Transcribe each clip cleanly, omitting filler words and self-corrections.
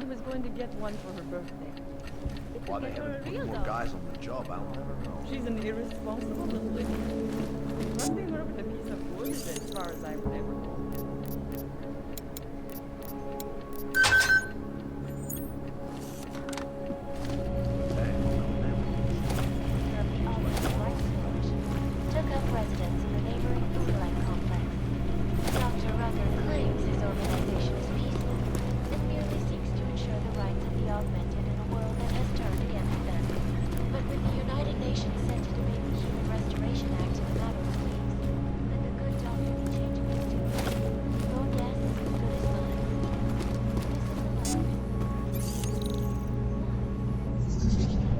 was going to get one for her birthday. Why they haven't put more guys on the job, I'll never know. She's an irresponsible little lady. Trusting her with a piece of wood is as far as I would ever go. Took up residence in the neighboring Utelek complex. Dr. Rucker claims his organization is peaceful. It merely seeks to ensure the rights of the augmented in a world that has turned against them. But with the United Nations set to debate the Human Restoration Act in a matter of weeks, then the good doctor be changing his tune. Your guess is as good as mine. This is the life.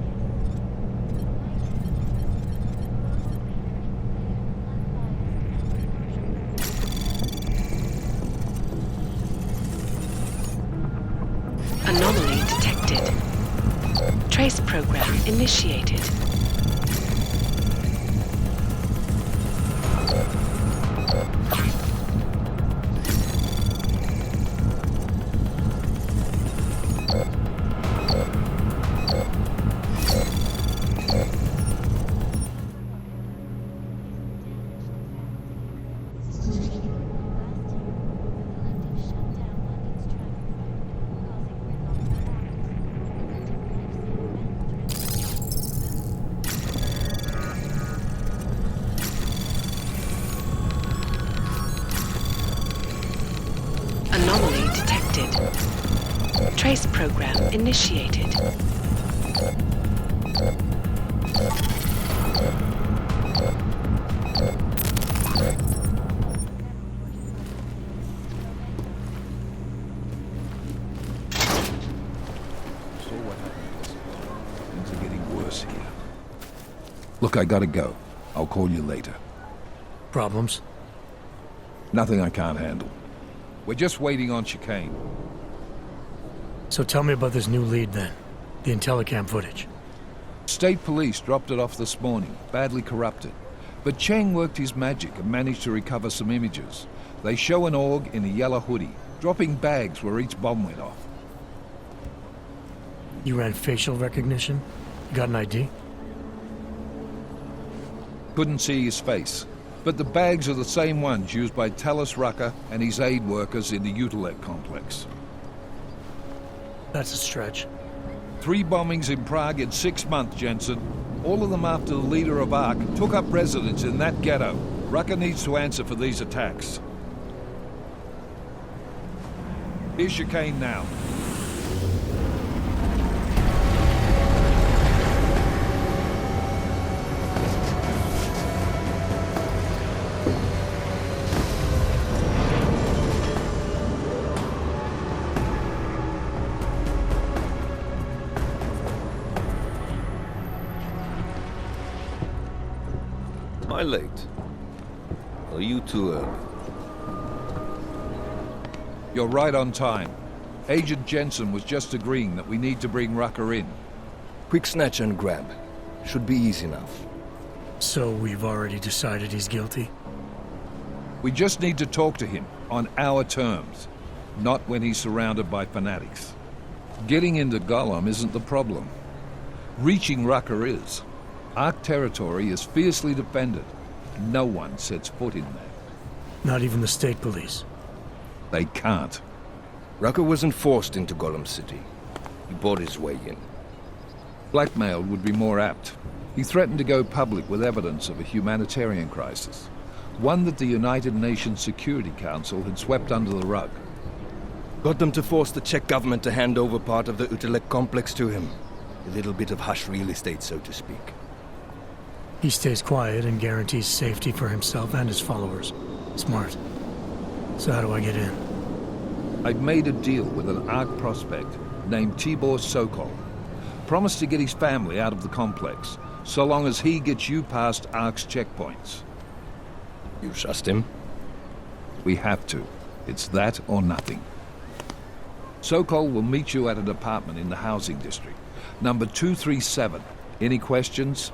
Anomaly detected. Trace program initiated. Anomaly detected. Trace program initiated. Things are getting worse here. Look, I gotta go. I'll call you later. Problems? Nothing I can't handle. We're just waiting on chicane. So tell me about this new lead then. The Intellicam footage. State police dropped it off this morning, badly corrupted. But Cheng worked his magic and managed to recover some images. They show an org in a yellow hoodie, dropping bags where each bomb went off. You ran facial recognition? You got an ID? Couldn't see his face. But the bags are the same ones used by Talis Rucker and his aid workers in the Utelek complex. That's a stretch. 3 bombings in Prague in 6 months, Jensen. All of them after the leader of ARC took up residence in that ghetto. Rucker needs to answer for these attacks. Here's chicane now. Am I late? Are you too early? You're right on time. Agent Jensen was just agreeing that we need to bring Rucker in. Quick snatch and grab. Should be easy enough. So we've already decided he's guilty? We just need to talk to him on our terms, not when he's surrounded by fanatics. Getting into Gollum isn't the problem. Reaching Rucker is. ARC territory is fiercely defended. No one sets foot in there. Not even the state police? They can't. Rucker wasn't forced into Gollum City. He bought his way in. Blackmailed would be more apt. He threatened to go public with evidence of a humanitarian crisis. One that the United Nations Security Council had swept under the rug. Got them to force the Czech government to hand over part of the Utelek complex to him. A little bit of hush real estate, so to speak. He stays quiet and guarantees safety for himself and his followers. Smart. So how do I get in? I've made a deal with an ARC prospect named Tibor Sokol. Promised to get his family out of the complex, so long as he gets you past ARC's checkpoints. You trust him? We have to. It's that or nothing. Sokol will meet you at an apartment in the housing district. Number 237. Any questions?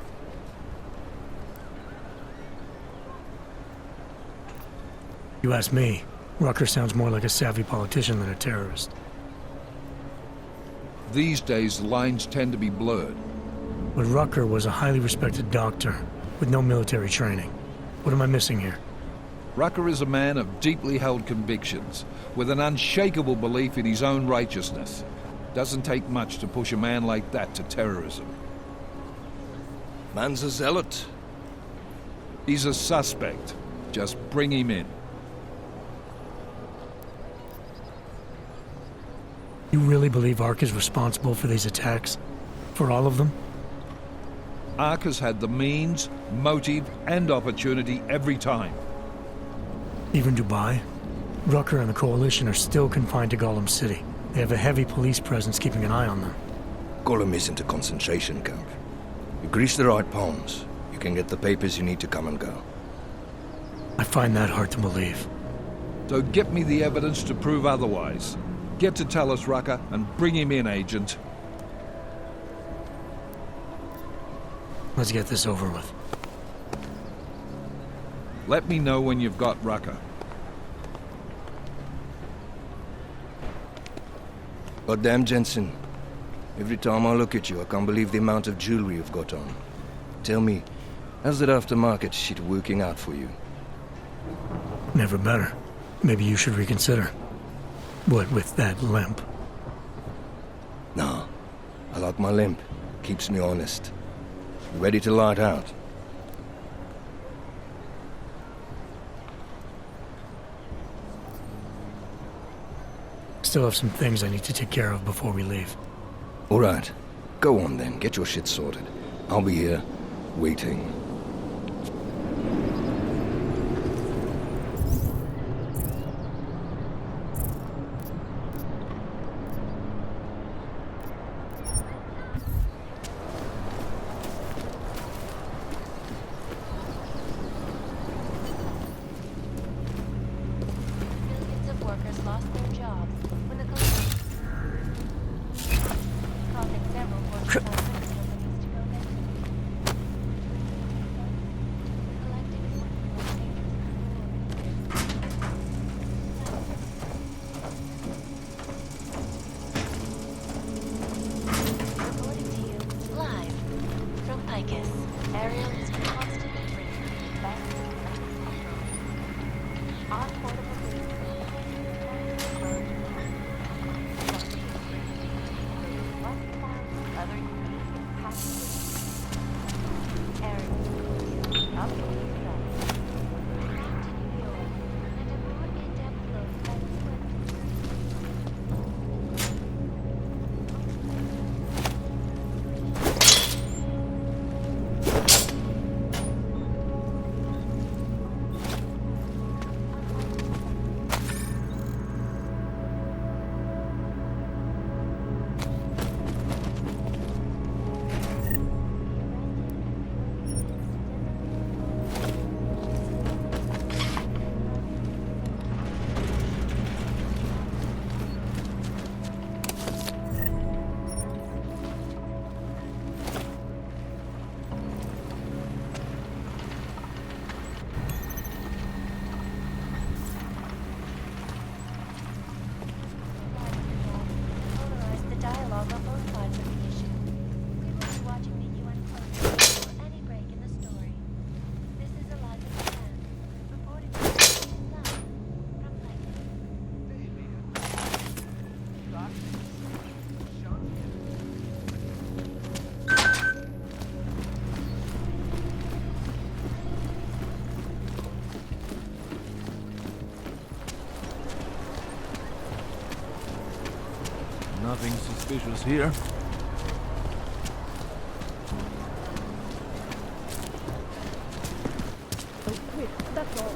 You ask me. Rucker sounds more like a savvy politician than a terrorist. These days, the lines tend to be blurred. But Rucker was a highly respected doctor with no military training. What am I missing here? Rucker is a man of deeply held convictions, with an unshakable belief in his own righteousness. Doesn't take much to push a man like that to terrorism. Man's a zealot. He's a suspect. Just bring him in. You really believe Ark is responsible for these attacks? For all of them? Ark has had the means, motive, and opportunity every time. Even Dubai? Rucker and the Coalition are still confined to Gollum City. They have a heavy police presence keeping an eye on them. Gollum isn't a concentration camp. You grease the right palms, you can get the papers you need to come and go. I find that hard to believe. So get me the evidence to prove otherwise. Get to tell us, Rucker, and bring him in, Agent. Let's get this over with. Let me know when you've got Rucker. Goddamn, Jensen. Every time I look at you, I can't believe the amount of jewelry you've got on. Tell me, how's that aftermarket shit working out for you? Never better. Maybe you should reconsider. What with that limp? Nah, I like my limp. Keeps me honest. Ready to light out. Still have some things I need to take care of before we leave. All right. Go on then, get your shit sorted. I'll be here, waiting. Millions of workers lost their jobs when the collapse, causing several Fortune 500 companies to go bankrupt. Collecting is one of the most dangerous categories. Reporting to you live from Picus. Ariel is constantly bringing best on portable other dialogue on both sides of the issue. We will be watching the UN closely for any break in the story. This is Eliza McCann, reporting to you live from Picus. Nothing suspicious here. Oh, wait, that's all.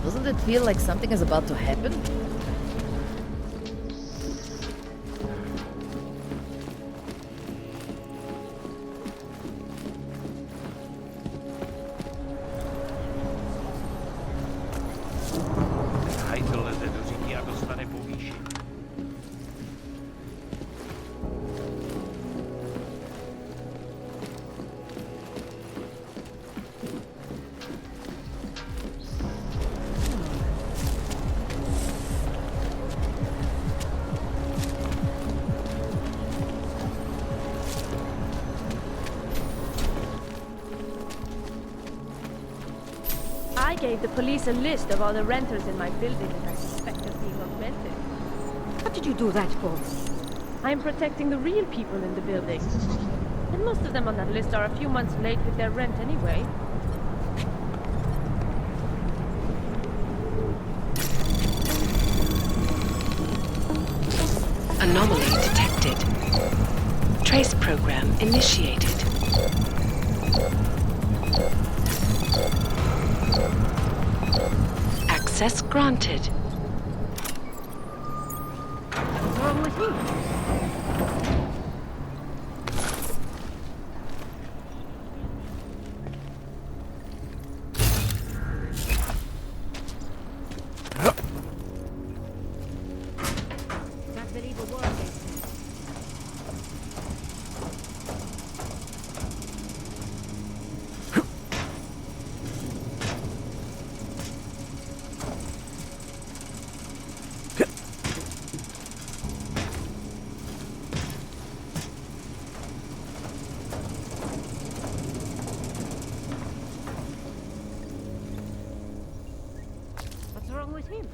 Doesn't it feel like something is about to happen? gave the police a list of all the renters in my building that I suspect of being augmented. What did you do that for? I'm protecting the real people in the building. And most of them on that list are a few months late with their rent anyway. Anomaly detected. Trace program initiated. Access granted. What's wrong with him? That medieval war against him. What's wrong with him?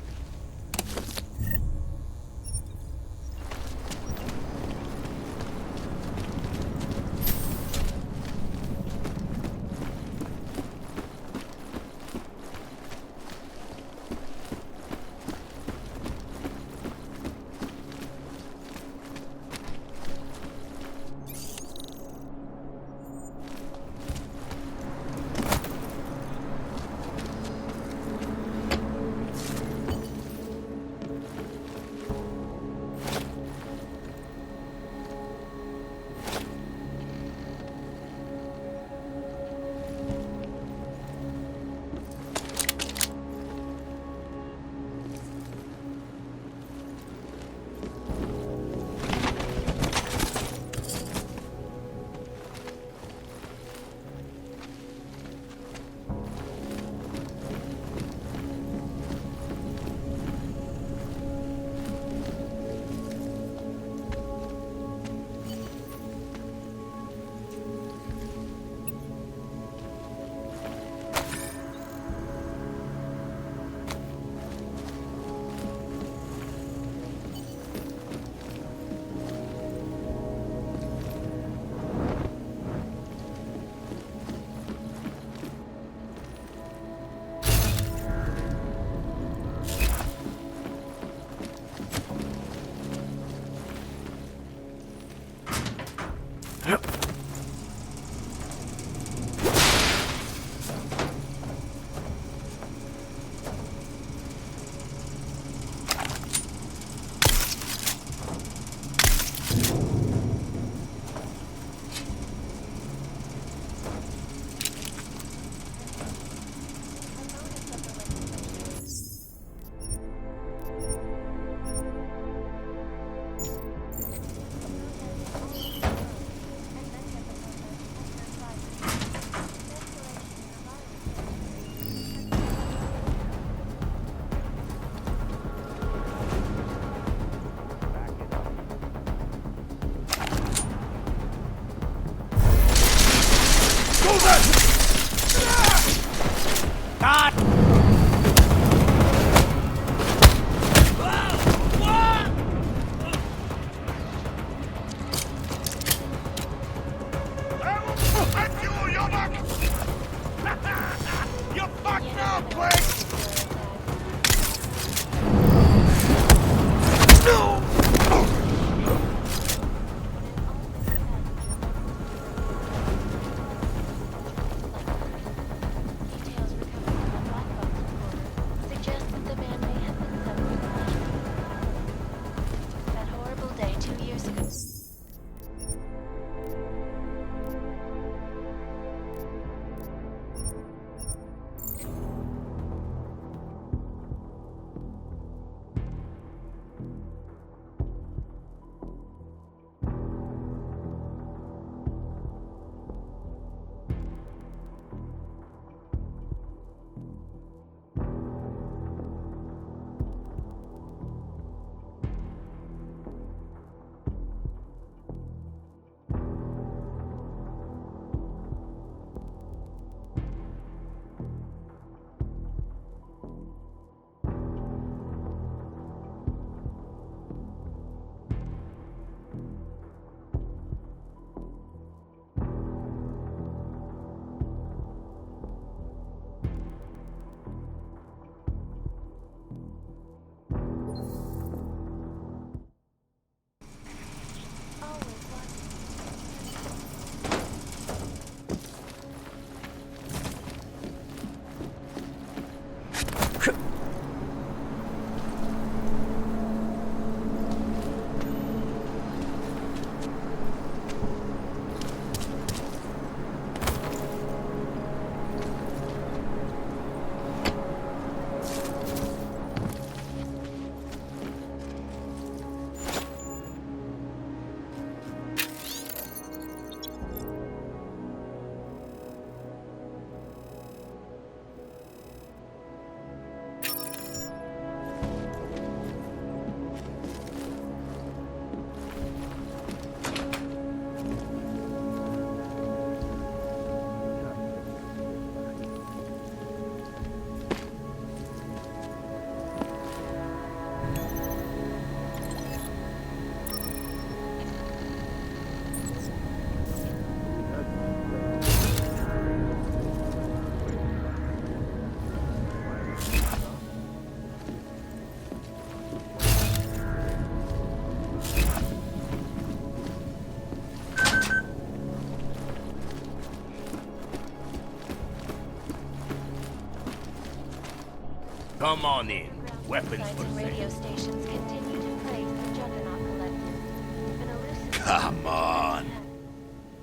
Come on in. Weapons Signs for and radio sale. stations continue to praise the Juggernaut Collective. An elusive Come on.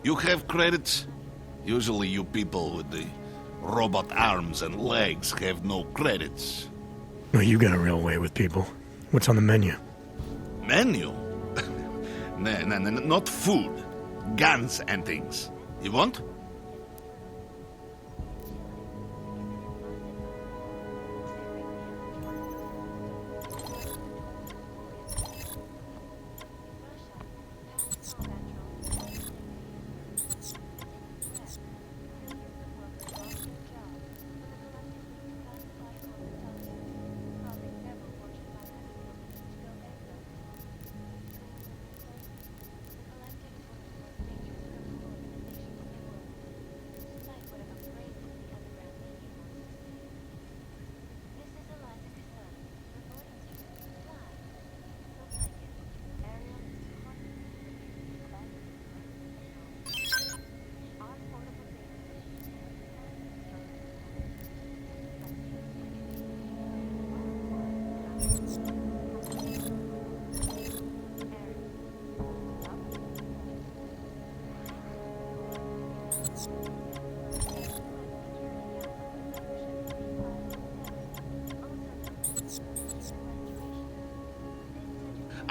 You have credits? Usually you people with the robot arms and legs have no credits. Well, you got a real way with people. What's on the menu? Menu? No, not food. Guns and things. You want?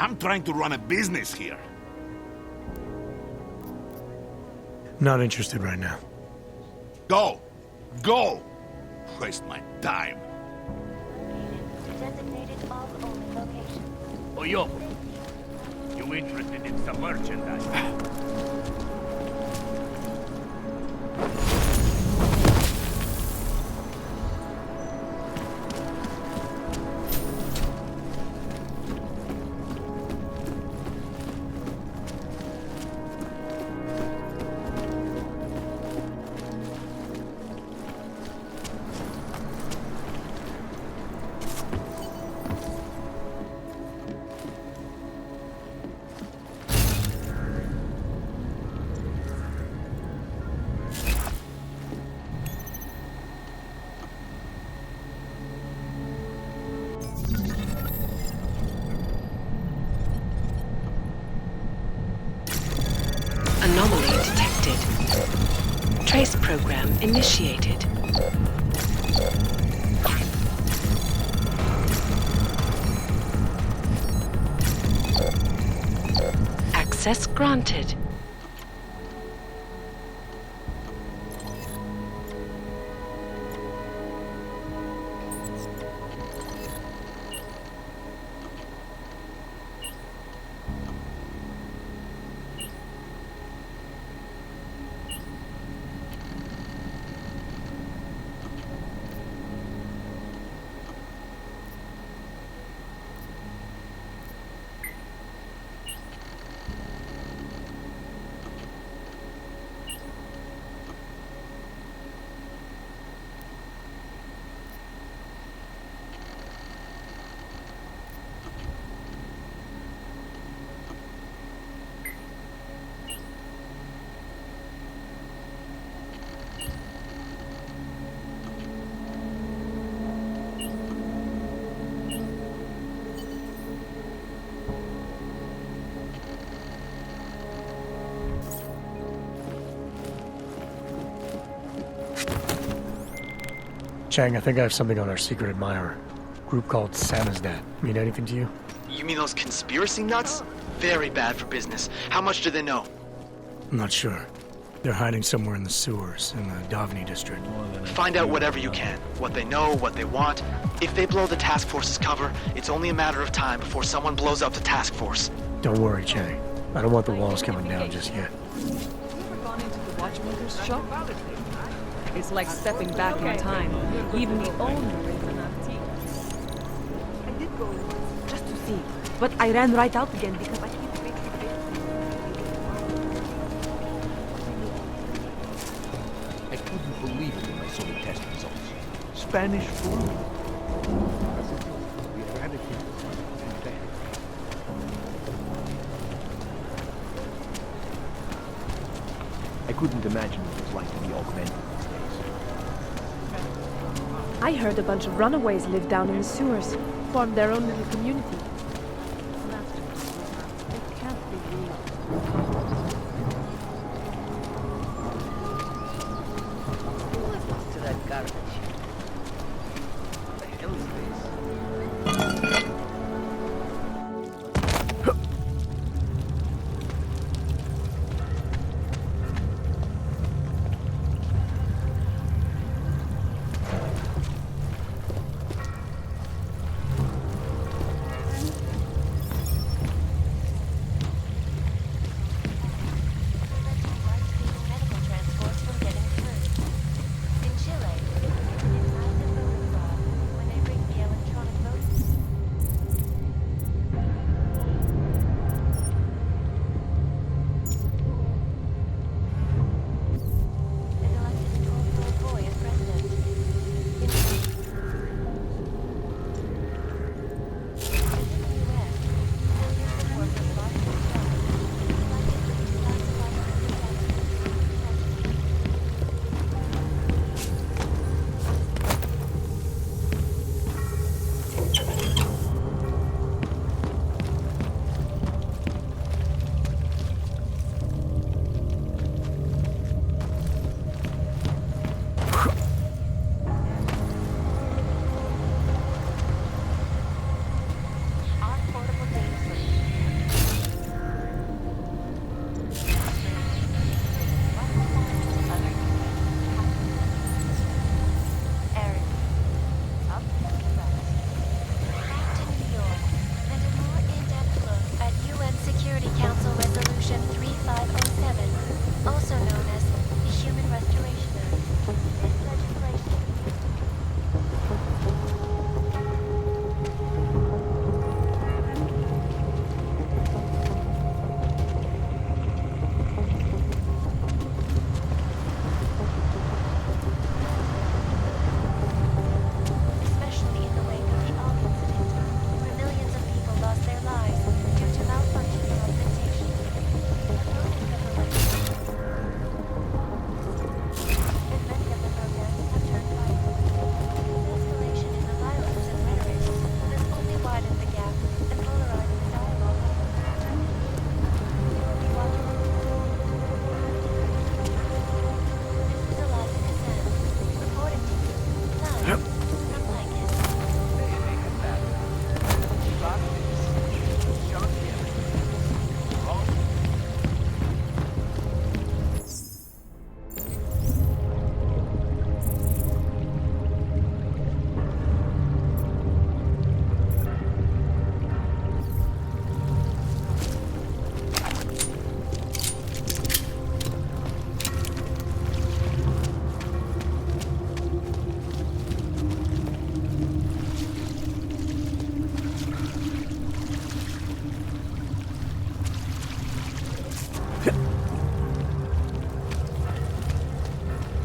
I'm trying to run a business here. Not interested right now. Go! Go! Waste my time. designated off-only location. Oyo, you interested in some merchandise? Anomaly detected. Trace program initiated. Access granted. Chang, I think I have something on our secret admirer. Group called Samizdat. Mean anything to you? You mean those conspiracy nuts? Very bad for business. How much do they know? I'm not sure. They're hiding somewhere in the sewers in the Davni district. Find out whatever you can. What they know, what they want. If they blow the task force's cover, it's only a matter of time before someone blows up the task force. Don't worry, Chang. I don't want the walls coming down just yet. Have you ever gone into the watchmaker's shop? It's like stepping back in time. Even the owner is an antique. I did go in just to see, but I ran right out again because I can't make it. I couldn't believe it when I saw the test results. Spanish flu. We eradicated and dead. I couldn't imagine what it was like to be augmented these days. I heard a bunch of runaways live down in the sewers, formed their own little community. It can't be real. What's to that garbage? What the hell is this? Medical transports from getting hurt. In Chile, it's massive voter fraud when they rig the electronic voting. And elected a 12-year-old boy as president. In the US, millions of workers lost their jobs. Collectively, classified as our portable data solution. Eric, up and right. Back to New York, and a more in-depth look at UN Security Council Resolution 3507, also known as the Human Restoration Act. This legislation especially in the wake of the Og incident, where millions of people lost their lives due to malfunctioning augmentation. And many of the programs have turned violent. This escalation in the violence and rhetoric has only widened the gap and polarized the dialogue. This is Eliza Cassell, reporting to you, live from Blanket.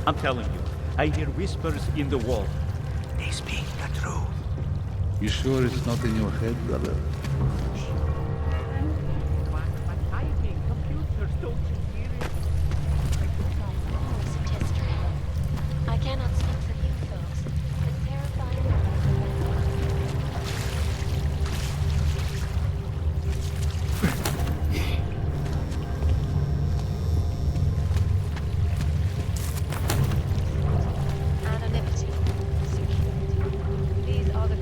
I'm telling you, I hear whispers in the wall. They speak the truth. You sure it's not in your head, brother? But hiding computers, don't you hear it? Recent history. I cannot speak for you folks, but terrifying. Anonymity, security. These are the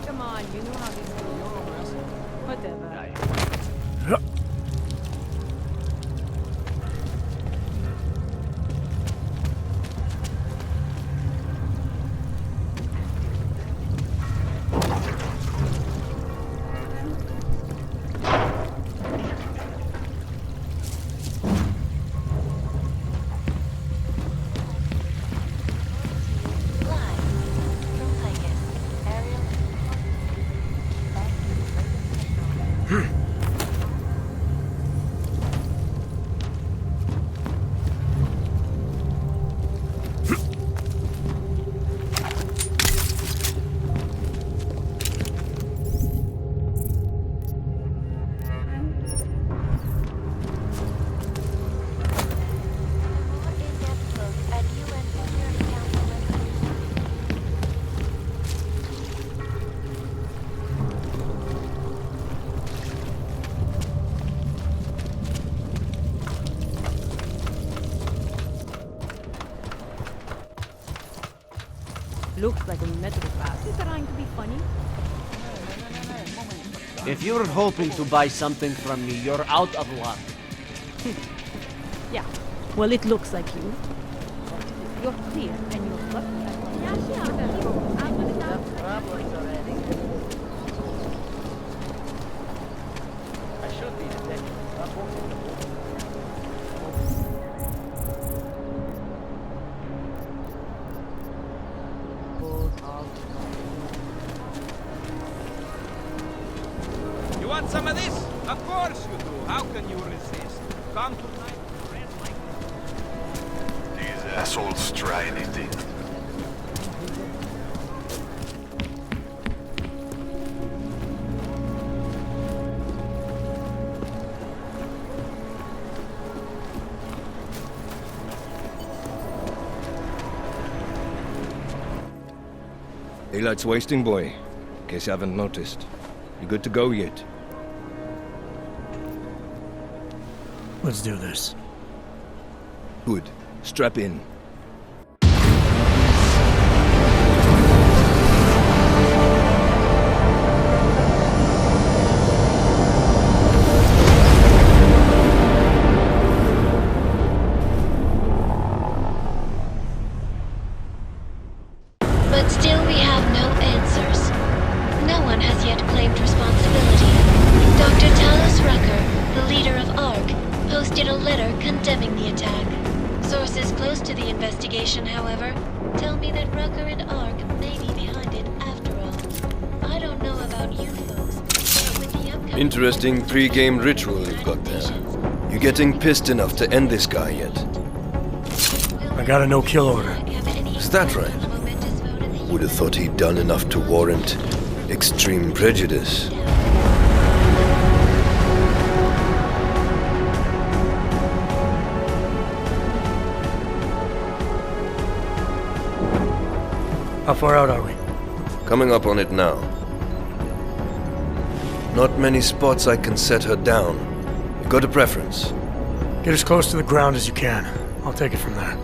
Come on, you know how this goes. Whatever. Looks like a metal class. Is trying to be funny? If you're hoping to buy something from me, you're out of luck. Yeah. Well, it looks like you. You're clear and you're lucky. Problems already. I should be detected. Stop walking. You want some of this? Of course you do. How can you resist? Come tonight. These assholes try anything. Daylight's wasting, boy. In case you haven't noticed. You good to go yet? Let's do this. Good. Strap in. But still we have no answers. No one has yet claimed responsibility. Dr. Talos Rucker, the leader of ARC, posted a letter condemning the attack. Sources close to the investigation, however, tell me that Rucker and ARC may be behind it after all. I don't know about you folks, but with the upcoming... Interesting pre-game ritual you've got there. You getting pissed enough to end this guy yet? I got a no-kill order. Is that right? Would have thought he'd done enough to warrant extreme prejudice. How far out are we? Coming up on it now. Not many spots I can set her down. You got a preference? Get as close to the ground as you can. I'll take it from there.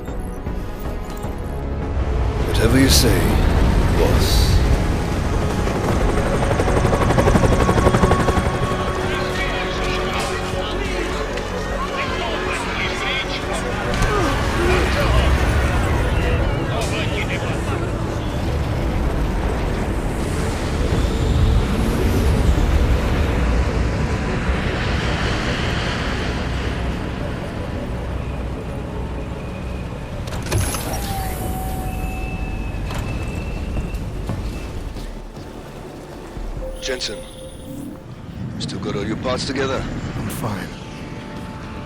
Whatever you say, boss. Jensen, still got all your parts together? I'm fine.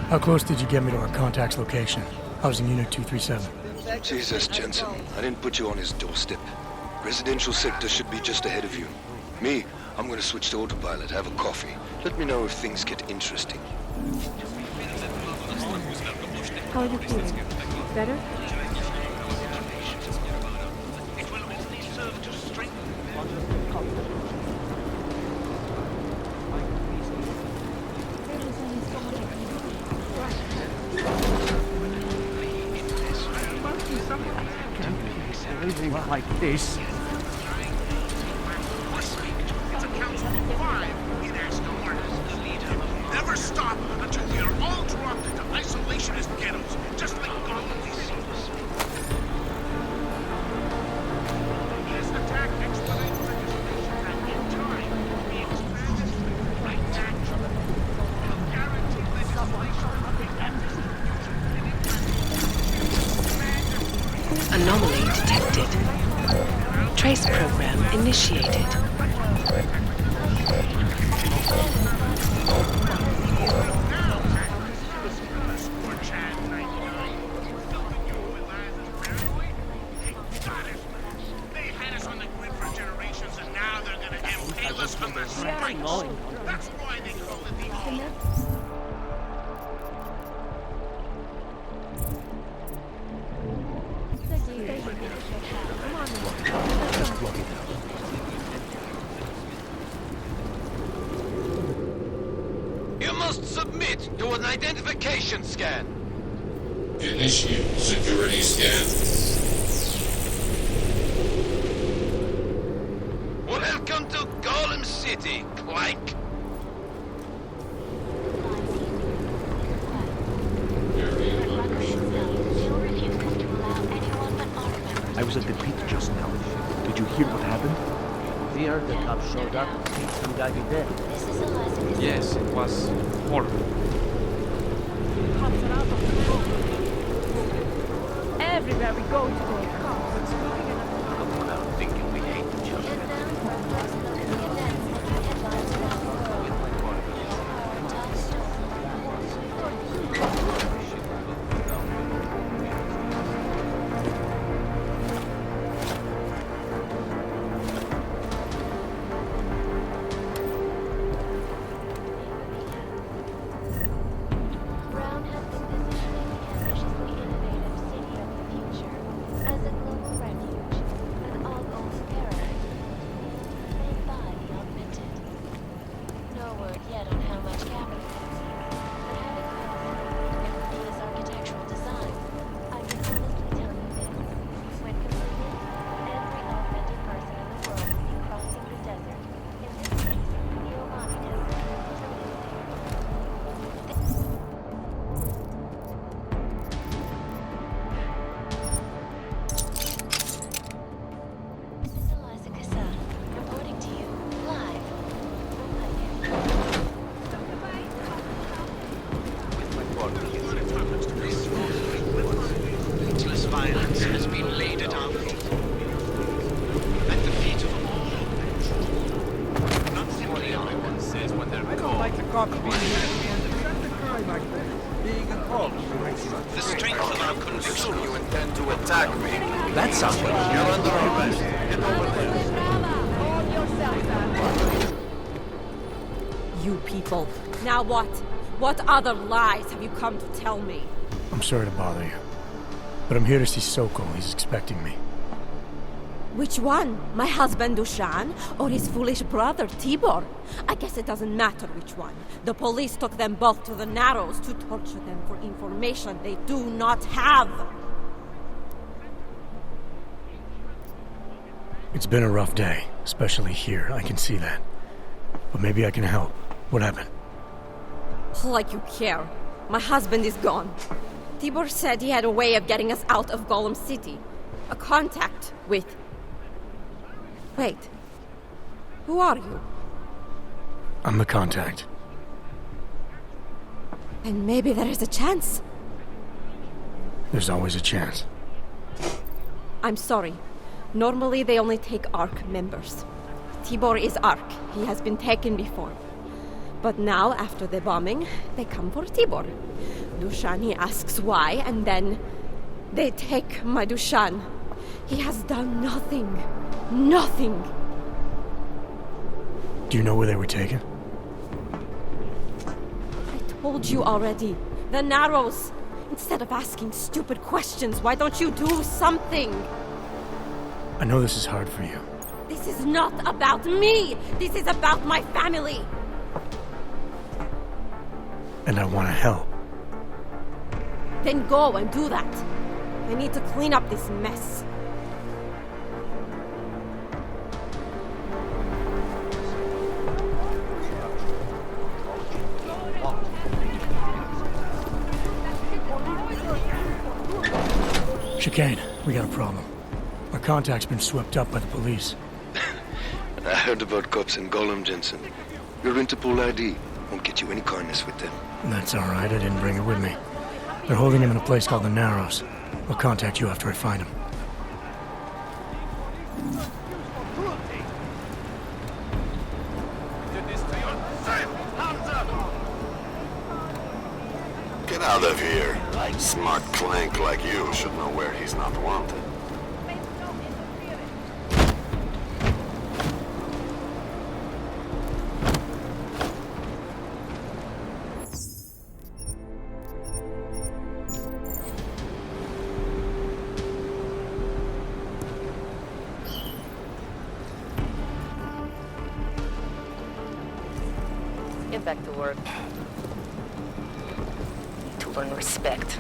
How close did you get me to our contact's location? I was in Unit 237. Jesus, Jensen. I didn't put you on his doorstep. Residential sector should be just ahead of you. Me, I'm gonna switch to autopilot, have a coffee. Let me know if things get interesting. How are you feeling? Better? Living like this. It's a council of 5 in Aston Martin. Never stop until we are all dropped into isolationist ghettos, just like Gollum we see. This attack expedites legislation and in time we expand it to the right action. We'll guarantee legislation of the Anomaly detected. Trace program initiated. They had us on the grid for generations and now they're gonna impale us on their spikes. That's why they call it the All. You must submit to an identification scan. Initiate security scan. Welcome to Golem City, Clank. I was at the pit just now. Did you hear what happened? We heard the cops showed up and beat some guy to death. Yes, it was horrible. Everywhere we go today, cops. Come around thinking we hate each other. Brown has been positioning the ambitiously innovative city of the future as a global refuge, an all-golden paradise, made by the augmented. No word yet on how much capital it seeks, but having read these architectural designs, I can honestly tell you this. When completed, every augmented person in the world will be crossing the desert, in this case, the Omani Desert, to live there. Eliza Kassa, reporting to you, live. Relentless violence has been laid at our feet. At the feet of all. Not simply everyone says what they're I don't like the cops being here. Being a cop. The strength of our conviction. You intend to attack me. That sounds like You're under arrest. Get over there. You people. Now what? What other lies have you come to tell me? I'm sorry to bother you, but I'm here to see Sokol. He's expecting me. Which one? My husband Dushan or his foolish brother Tibor? I guess it doesn't matter which one. The police took them both to the Narrows to torture them for information they do not have. It's been a rough day, especially here. I can see that. But maybe I can help. What happened? Like you care. My husband is gone. Tibor said he had a way of getting us out of Golem City. A contact with... Wait. Who are you? I'm the contact. And maybe there is a chance. There's always a chance. I'm sorry. Normally they only take ARC members. Tibor is ARC. He has been taken before. But now, after the bombing, they come for Tibor. Dushani asks why, and then they take my Dushan. He has done nothing. Nothing. Do you know where they were taken? I told you already. The Narrows. Instead of asking stupid questions, why don't you do something? I know this is hard for you. This is not about me! This is about my family! And I want to help. Then go and do that. I need to clean up this mess. Chicane, we got a problem. Our contact's been swept up by the police. I heard about cops in Gollum, Jensen. Your Interpol ID won't get you any kindness with them. That's all right, I didn't bring it with me. They're holding him in a place called the Narrows. I'll contact you after I find him. Get out of here. Smart clank like you should know where he's not wanted. Get back to work. To learn respect.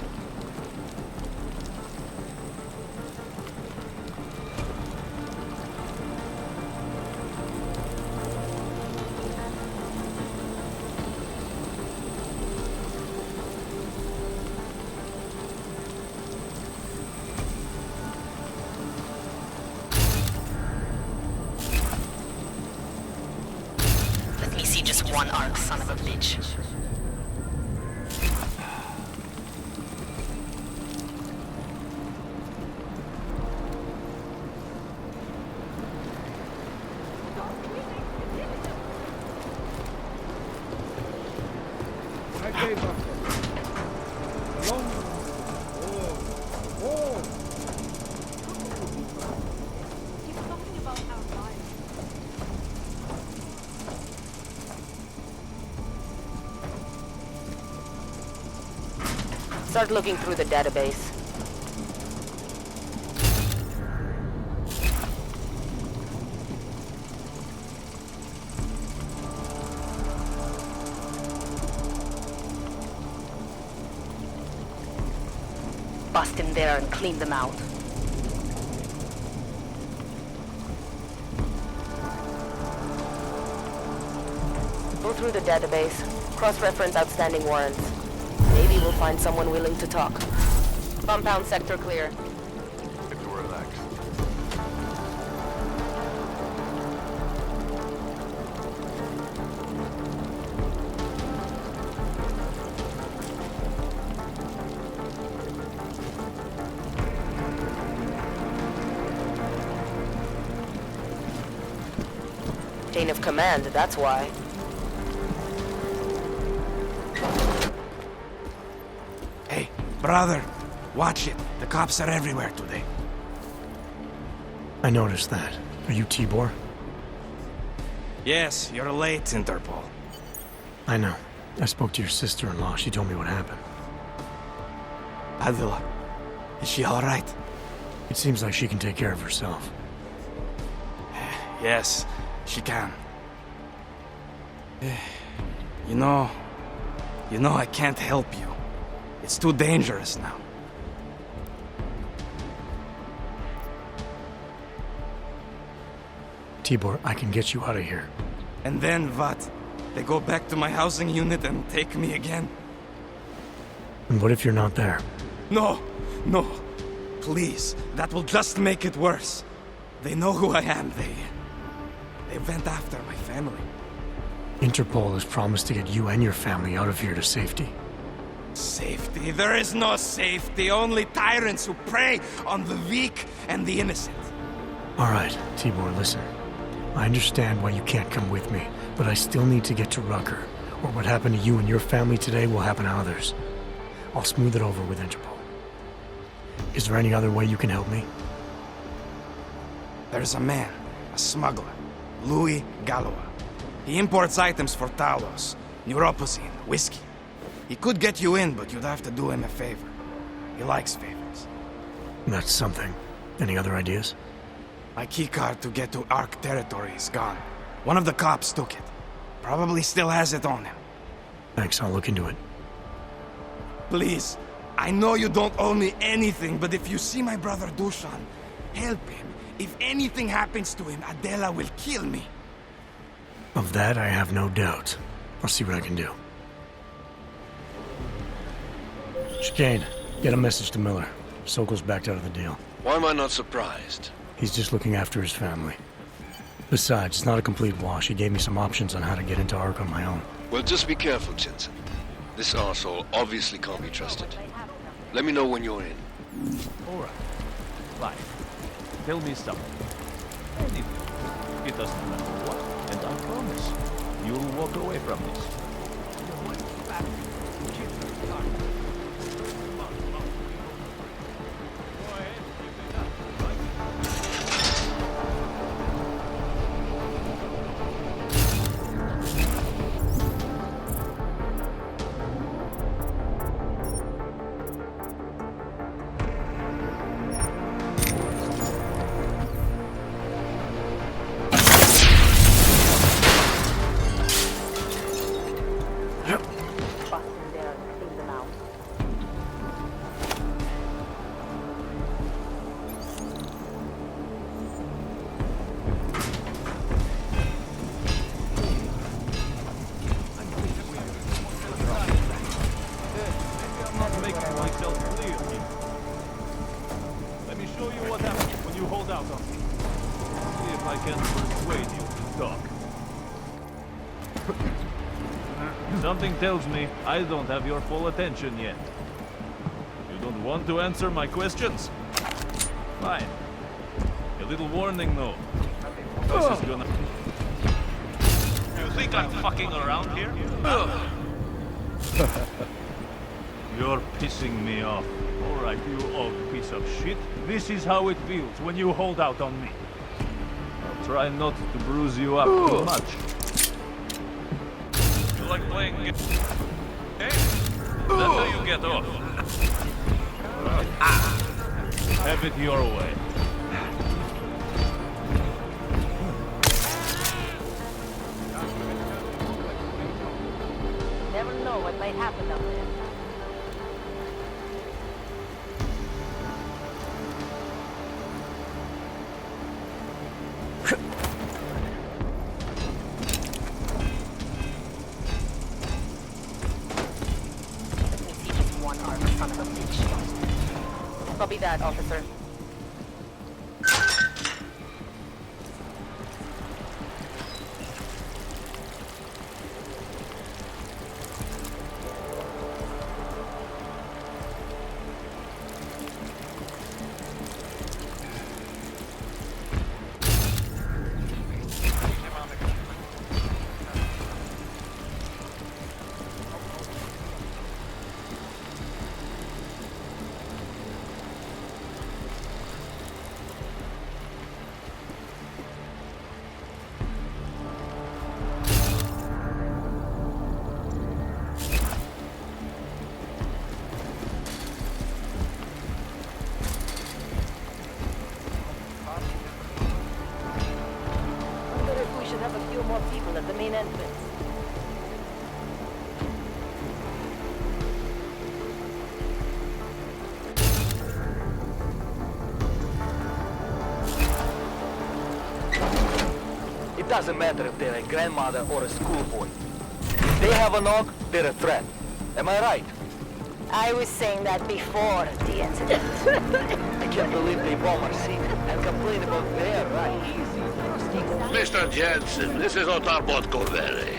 Let me see just one arc, son of a bitch. Start looking through the database. Bust in there and clean them out. Go through the database, cross-reference outstanding warrants. Maybe we'll find someone willing to talk. Compound sector clear. Relax. Chain of command, that's why. Hey, brother, watch it. The cops are everywhere today. I noticed that. Are you Tibor? Yes, you're late, Interpol. I know. I spoke to your sister-in-law. She told me what happened. Adela, is she all right? It seems like she can take care of herself. Yes, she can. You know, I can't help you. It's too dangerous now. Tibor, I can get you out of here. And then what? They go back to my housing unit and take me again? And what if you're not there? No, no. Please, that will just make it worse. They know who I am. They went after my family. Interpol has promised to get you and your family out of here to safety. Safety? There is no safety. Only tyrants who prey on the weak and the innocent. All right, Tibor, listen. I understand why you can't come with me, but I still need to get to Rucker, or what happened to you and your family today will happen to others. I'll smooth it over with Interpol. Is there any other way you can help me? There's a man, a smuggler, Louis Galois. He imports items for Talos, neuropozyne, whiskey. He could get you in, but you'd have to do him a favor. He likes favors. That's something. Any other ideas? My keycard to get to Ark territory is gone. One of the cops took it. Probably still has it on him. Thanks, I'll look into it. Please, I know you don't owe me anything, but if you see my brother Dushan, help him. If anything happens to him, Adela will kill me. Of that, I have no doubt. I'll see what I can do. Chicane, get a message to Miller. Sokol's backed out of the deal. Why am I not surprised? He's just looking after his family. Besides, it's not a complete wash. He gave me some options on how to get into Ark on my own. Well, just be careful, Jensen. This arsehole obviously can't be trusted. Let me know when you're in. Alright. Fine. Tell me something. Anything. It doesn't matter what, and I promise you'll walk away from this. Something tells me I don't have your full attention yet. You don't want to answer my questions? Fine. A little warning though. This is gonna... You think I'm fucking around here? You're pissing me off. Alright, you old piece of shit. This is how it feels when you hold out on me. I'll try not to bruise you up too much. You like playing games? Hey, that's how you get off. Have it your way. Never know what might happen down there. Copy that, officer. Have a few more people at the main entrance. It doesn't matter if they're a grandmother or a schoolboy. If they have a knock, they're a threat. Am I right? I was saying that before the incident. I can't believe they bomb our city and complain about their right. Mr. Jensen, this is Otarbot Corveri.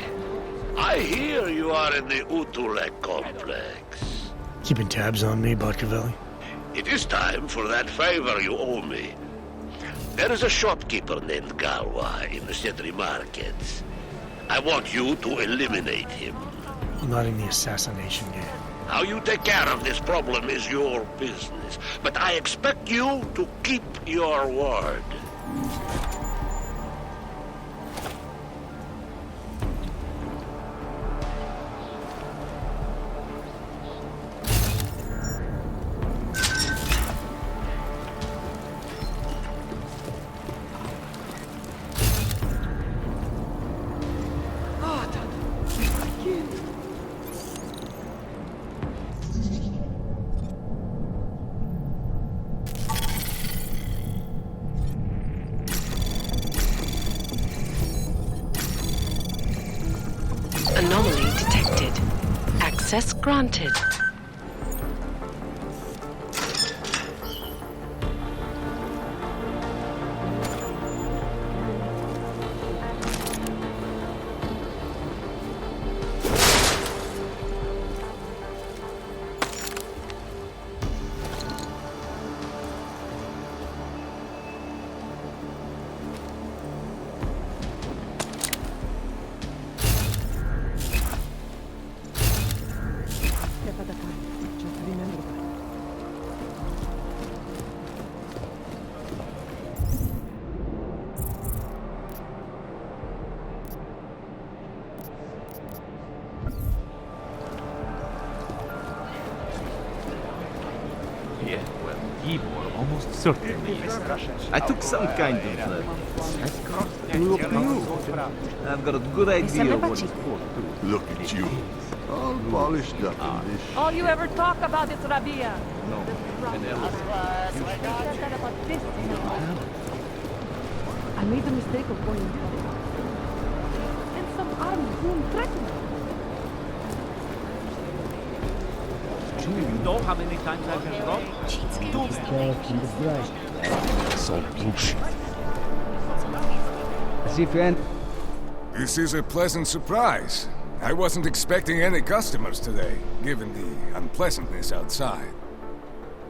I hear you are in the Utulek complex. Keeping tabs on me, Botkavelli? It is time for that favor you owe me. There is a shopkeeper named Galwa in the City markets. I want you to eliminate him. I'm not in the assassination game. How you take care of this problem is your business, but I expect you to keep your word. Anomaly detected. Access granted. Tibor almost certainly is. I took some kind of I grew up new. I've got a good idea of what he's for, too. Look at you. All polished up in this. All you ever talk about is Rabia. No, and I made the mistake of going there. And some armed goon threatened me. You know how many times I've been wrong? It's all bullshit. This is a pleasant surprise. I wasn't expecting any customers today, given the unpleasantness outside.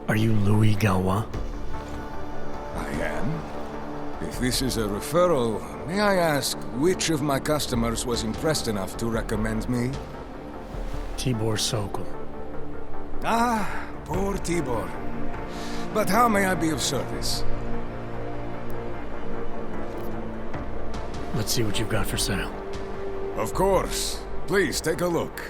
Are you Louis Galwa? I am. If this is a referral, may I ask which of my customers was impressed enough to recommend me? Tibor Sokol. Ah, poor Tibor. But how may I be of service? Let's see what you've got for sale. Of course. Please take a look.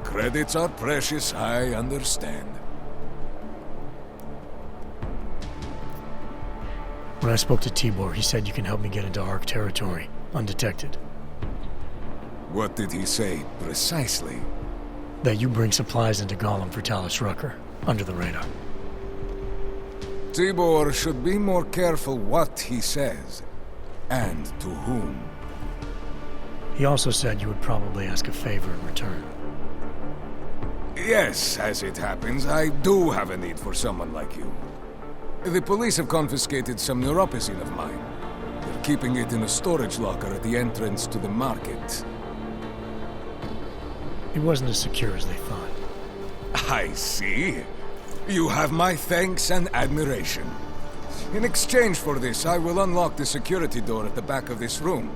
Credits are precious, I understand. When I spoke to Tibor, he said you can help me get into ARC territory, undetected. What did he say, precisely? That you bring supplies into Gollum for Talus Rucker, under the radar. Tibor should be more careful what he says, and to whom. He also said you would probably ask a favor in return. Yes, as it happens, I do have a need for someone like you. The police have confiscated some neuropazine of mine. They're keeping it in a storage locker at the entrance to the market. It wasn't as secure as they thought. I see. You have my thanks and admiration. In exchange for this, I will unlock the security door at the back of this room.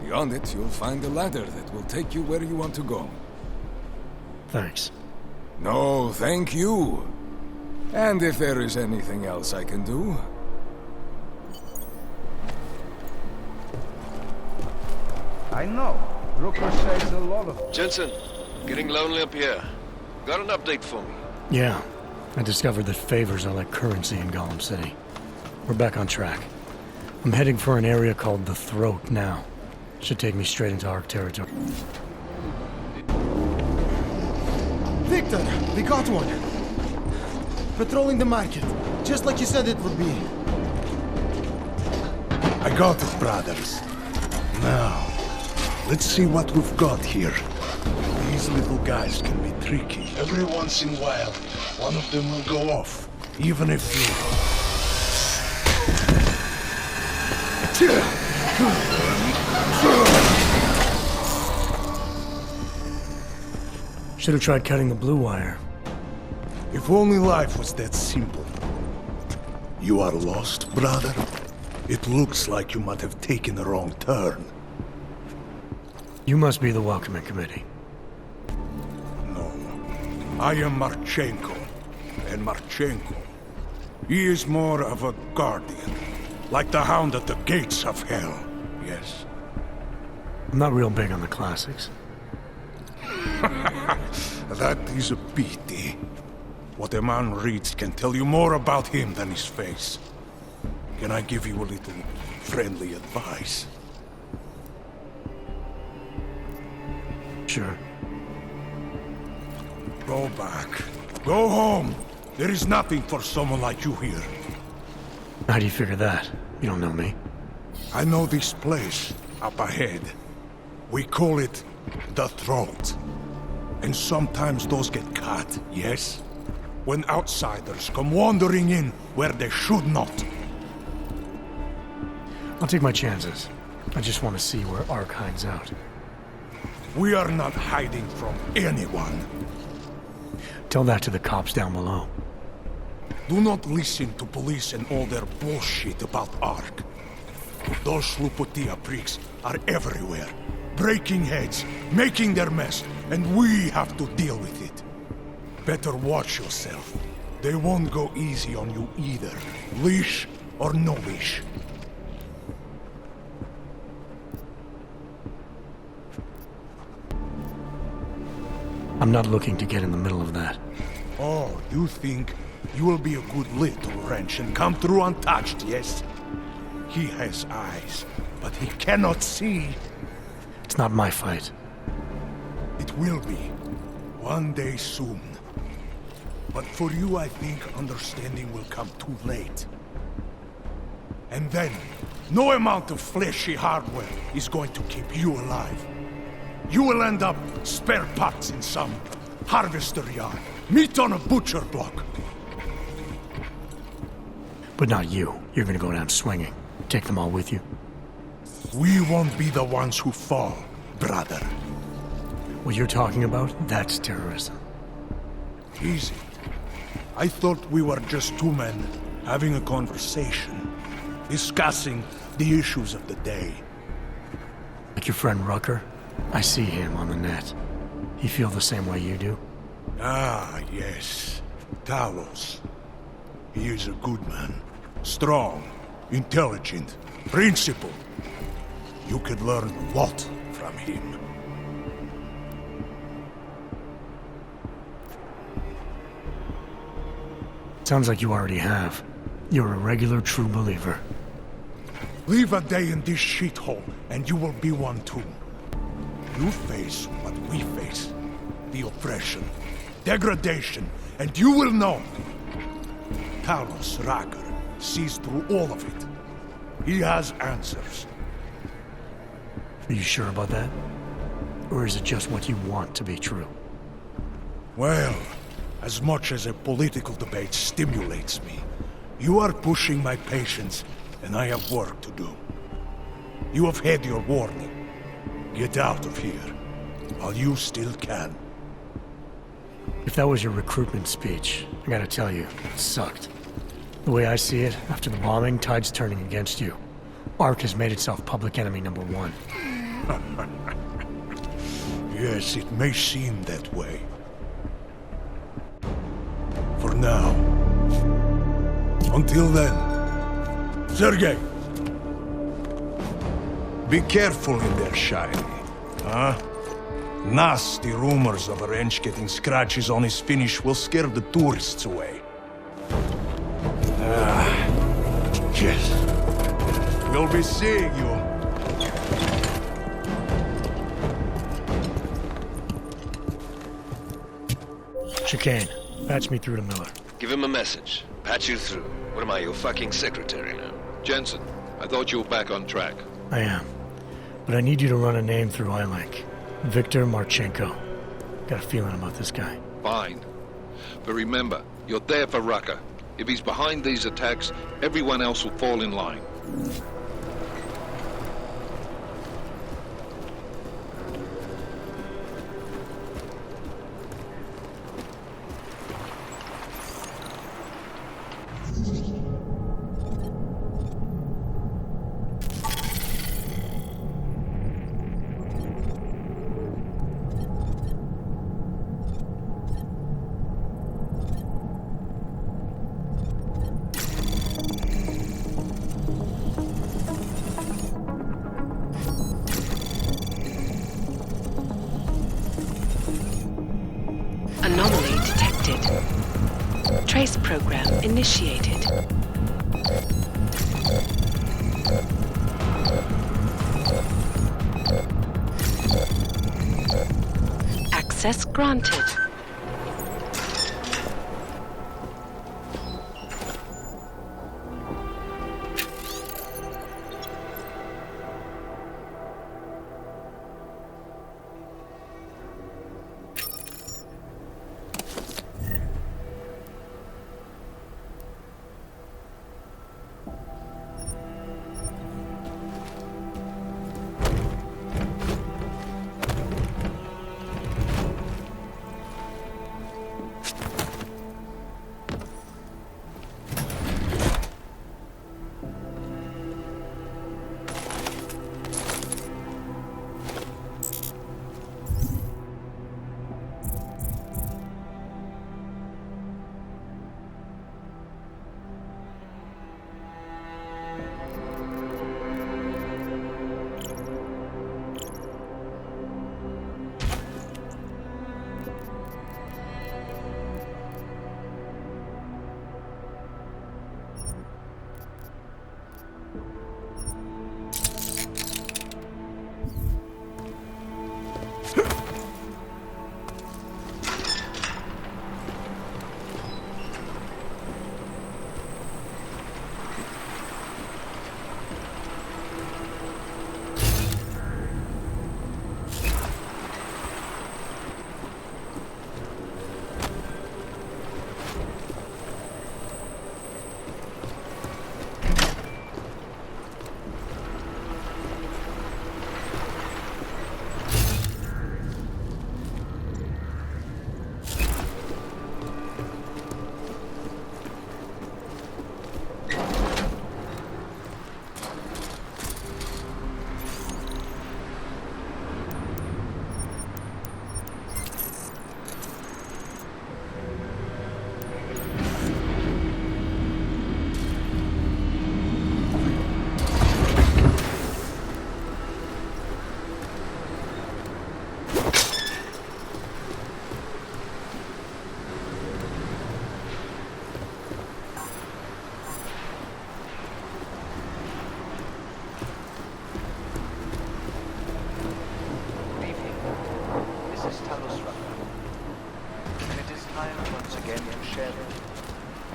Beyond it, you'll find a ladder that will take you where you want to go. Thanks. No, thank you. And if there is anything else I can do... I know. Rooker says a lot of... Jensen, getting lonely up here. Got an update for me? Yeah. I discovered that favors are like currency in Gollum City. We're back on track. I'm heading for an area called the Throat now. Should take me straight into ARC territory. Victor, we got one. Patrolling the market, just like you said it would be. I got it, brothers. Now, let's see what we've got here. These little guys can be tricky. Every once in a while, one of them will go off, even if Should have tried cutting the blue wire. If only life was that simple. You are lost, brother? It looks like you might have taken a wrong turn. You must be the welcoming committee. No. I am Marchenko. And Marchenko, he is more of a guardian. Like the hound at the gates of hell. Yes. I'm not real big on the classics. That is a pity. What a man reads can tell you more about him than his face. Can I give you a little friendly advice? Sure. Go back. Go home. There is nothing for someone like you here. How do you figure that? You don't know me. I know this place, up ahead. We call it the Throat. And sometimes those get cut, yes? When outsiders come wandering in where they should not. I'll take my chances. I just want to see where ARC hides out. We are not hiding from anyone. Tell that to the cops down below. Do not listen to police and all their bullshit about Ark. Those Slupotia pricks are everywhere, breaking heads, making their mess, and we have to deal with it. Better watch yourself. They won't go easy on you either, leash or no leash. I'm not looking to get in the middle of that. Oh, you think you will be a good little wrench and come through untouched, yes? He has eyes, but he cannot see. It's not my fight. It will be. One day soon. But for you, I think understanding will come too late. And then, no amount of fleshy hardware is going to keep you alive. You will end up spare parts in some harvester yard, meat on a butcher block. But not you. You're gonna go down swinging. Take them all with you. We won't be the ones who fall, brother. What you're talking about, that's terrorism. Easy. I thought we were just two men having a conversation, discussing the issues of the day. Like your friend Rucker? I see him on the net. He feel the same way you do? Ah, yes. Talos. He is a good man. Strong, intelligent, principled. You could learn a lot from him. Sounds like you already have. You're a regular true believer. Live a day in this shithole, and you will be one too. You face what we face. The oppression, degradation, and you will know. Talos Raker sees through all of it. He has answers. Are you sure about that? Or is it just what you want to be true? Well, as much as a political debate stimulates me, you are pushing my patience, and I have work to do. You have had your warning. Get out of here, while you still can. If that was your recruitment speech, I gotta tell you, it sucked. The way I see it, after the bombing, tide's turning against you. Ark has made itself public enemy #1. Yes, it may seem that way. For now. Until then. Sergei! Be careful in there, Shiny. Huh? Nasty rumors of a wrench getting scratches on his finish will scare the tourists away. Yes. We'll be seeing you. Chicane, patch me through to Miller. Give him a message. Patch you through. What am I, your fucking secretary now? Jensen, I thought you were back on track. I am. But I need you to run a name through iLink. Viktor Marchenko. Got a feeling about this guy. Fine. But remember, you're there for Rucker. If he's behind these attacks, everyone else will fall in line. Anomaly detected. Trace program initiated. Access granted.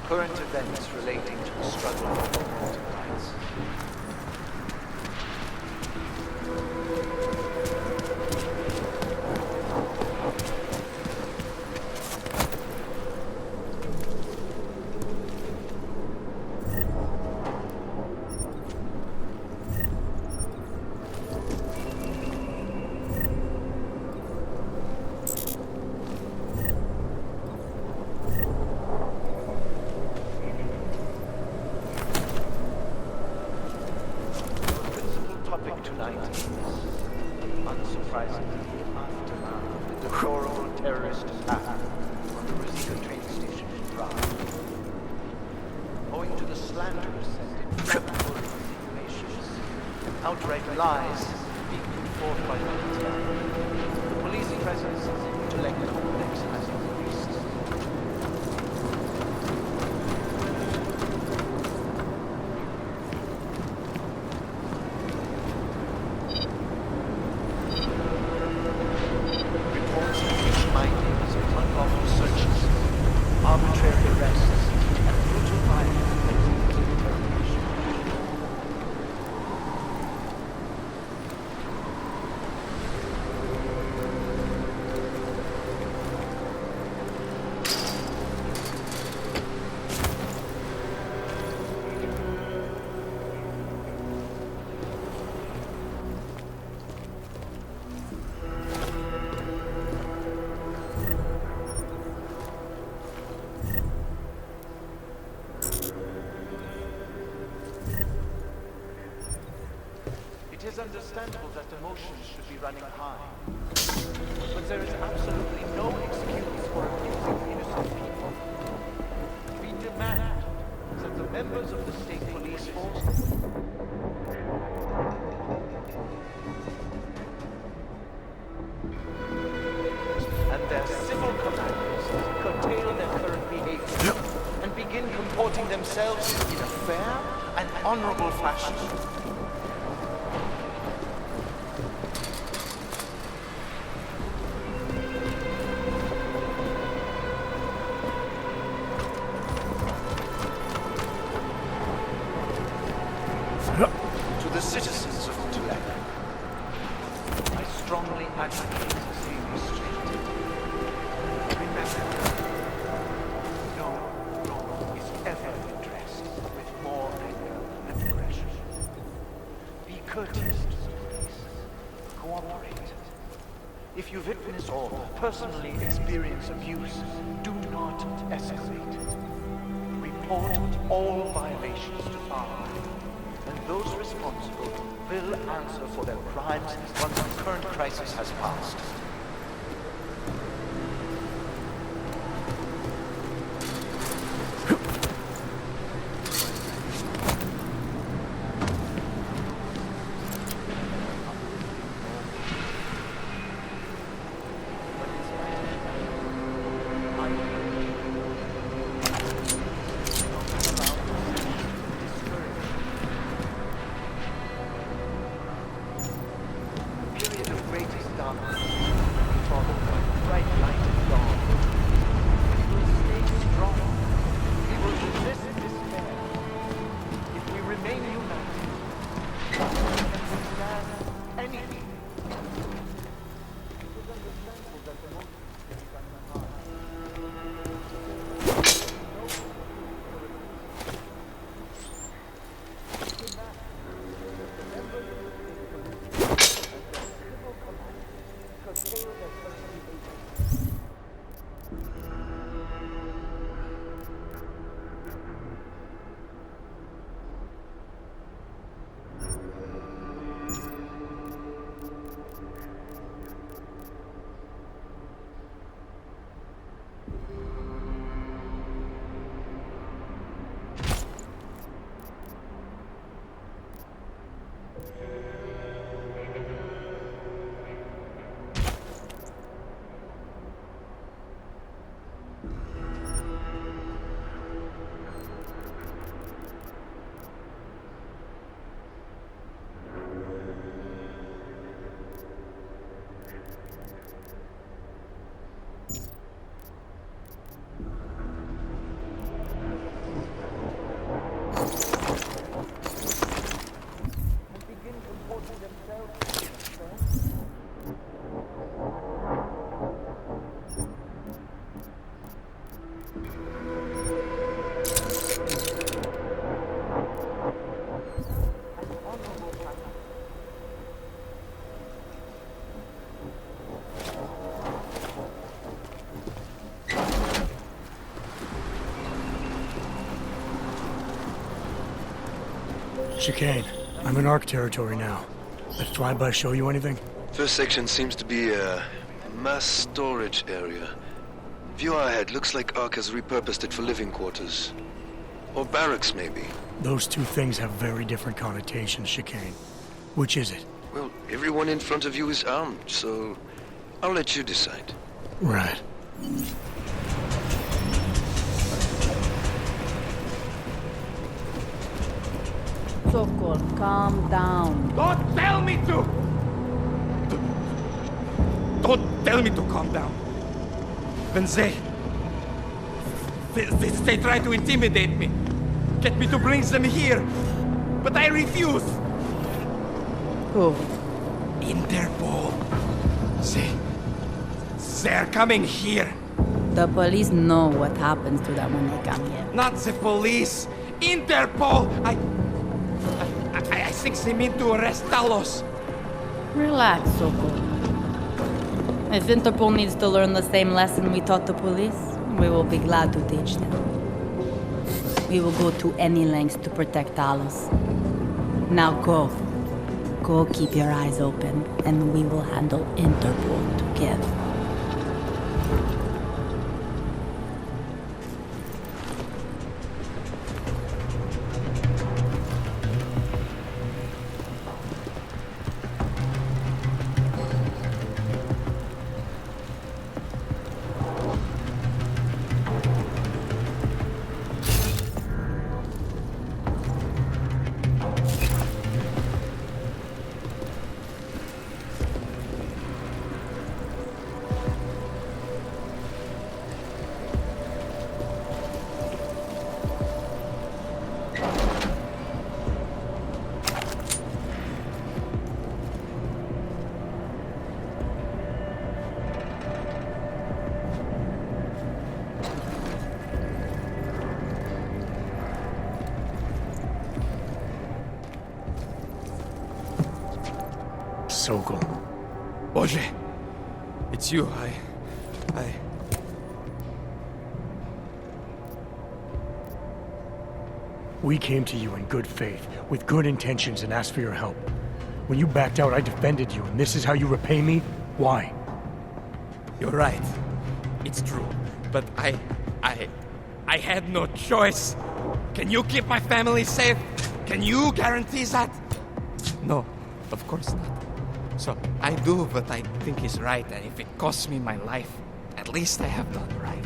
Current events relating to the struggle for voting rights. Tonight is, unsurprisingly, the aftermath of the deplorable terrorist attack on the Rosita train station in Prague. Owing to the slanderous and inflammatory insinuations and outright lies being put forth by the media, the police presence in the intellect complex has increased. Arbitrary arrests and brutal violence against interrogation. It is understandable that emotions should be running high. But there is absolutely no excuse for abusing innocent people. We demand that the members of the state police force and their civil commanders curtail their current behavior and begin comporting themselves in a fair and honorable fashion. To the citizens of Tulek, I strongly advocate the restraint. Remember, no wrong is ever addressed with more anger and aggression. Be courteous to the police. Cooperate. If you witness or personally experience abuse, do not escalate. Report all violations to our and those responsible will answer for their crimes once the current crisis has passed. Greatest darkness Chicane, I'm in ARC territory now. That flyby show you anything? First section seems to be a mass storage area. View ahead looks like ARC has repurposed it for living quarters. Or barracks, maybe. Those two things have very different connotations, Chicane. Which is it? Well, everyone in front of you is armed, so I'll let you decide. Right. Sokol, calm down. Don't tell me to! Don't tell me to calm down. When they try to intimidate me, get me to bring them here, but I refuse. Who? Interpol. They're coming here. The police know what happens to them when they come here. Not the police. Interpol. I think they mean to arrest Talos. Relax, Sokol. If Interpol needs to learn the same lesson we taught the police, we will be glad to teach them. We will go to any lengths to protect Talos. Now go. Go keep your eyes open, and we will handle Interpol together. Sokol. Boże, it's you. We came to you in good faith, with good intentions, and asked for your help. When you backed out, I defended you, and this is how you repay me? Why? You're right. It's true. But I had no choice. Can you keep my family safe? Can you guarantee that? No, of course not. So I do what I think is right, and if it costs me my life, at least I have done right.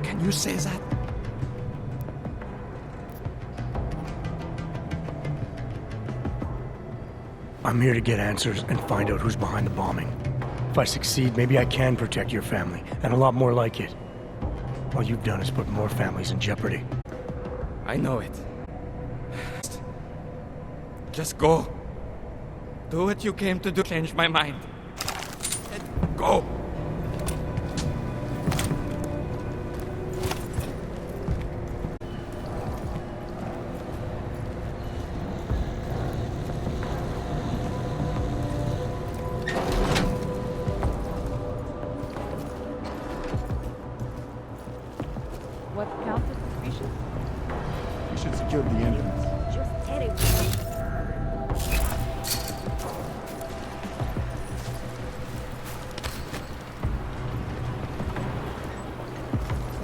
Can you say that? I'm here to get answers and find out who's behind the bombing. If I succeed, maybe I can protect your family, and a lot more like it. All you've done is put more families in jeopardy. I know it. Just go. Do what you came to do. Change my mind. Go. What counts as suspicious? We should secure the entrance. Just terrible.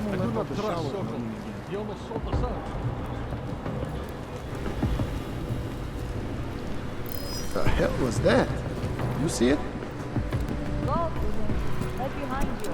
I do not trust Sokol. He almost sold us out. The hell was that? You see it? Go, right behind you.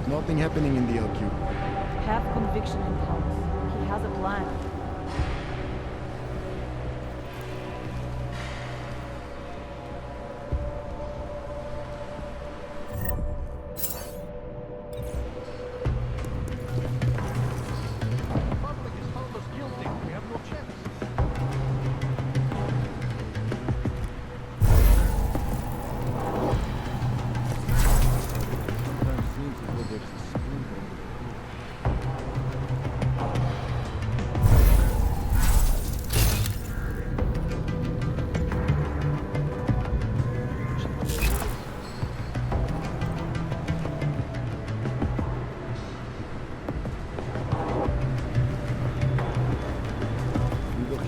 Nothing happening in the LQ. Have conviction in house. He has a plan.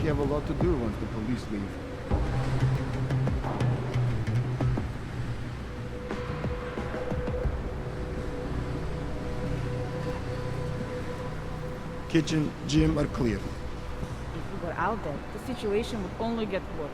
We have a lot to do once the police leave. Kitchen, gym are clear. If we were out there, the situation would only get worse.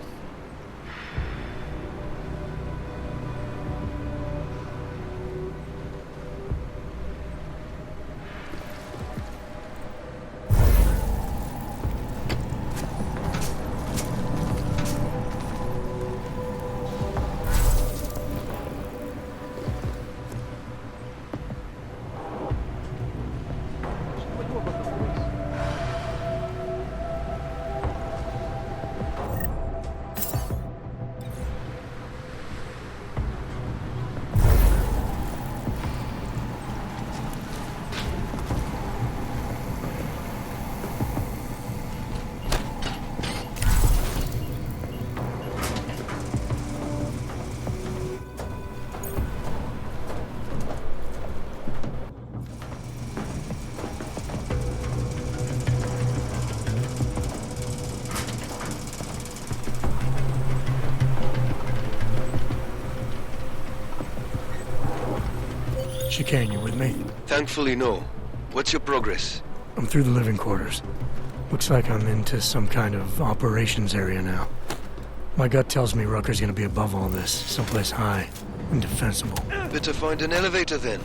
Chicane, you with me? Thankfully, no. What's your progress? I'm through the living quarters. Looks like I'm into some kind of operations area now. My gut tells me Rucker's gonna be above all this, someplace high and defensible. Better find an elevator then.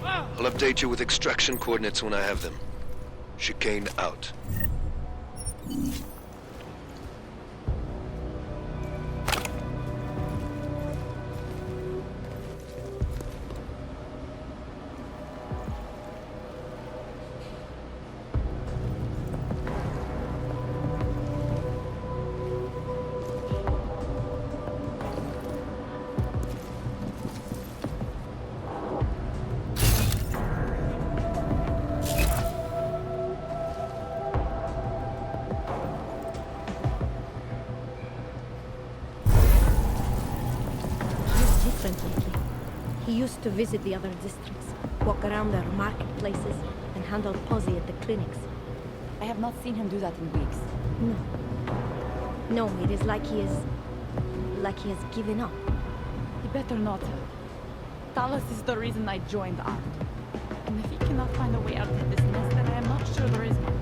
I'll update you with extraction coordinates when I have them. Chicane out. He used to visit the other districts, walk around their marketplaces, and handle posse at the clinics. I have not seen him do that in weeks. No, it is like he has given up. He better not have. Talos is the reason I joined ARC. And if he cannot find a way out of this mess, then I am not sure there is one.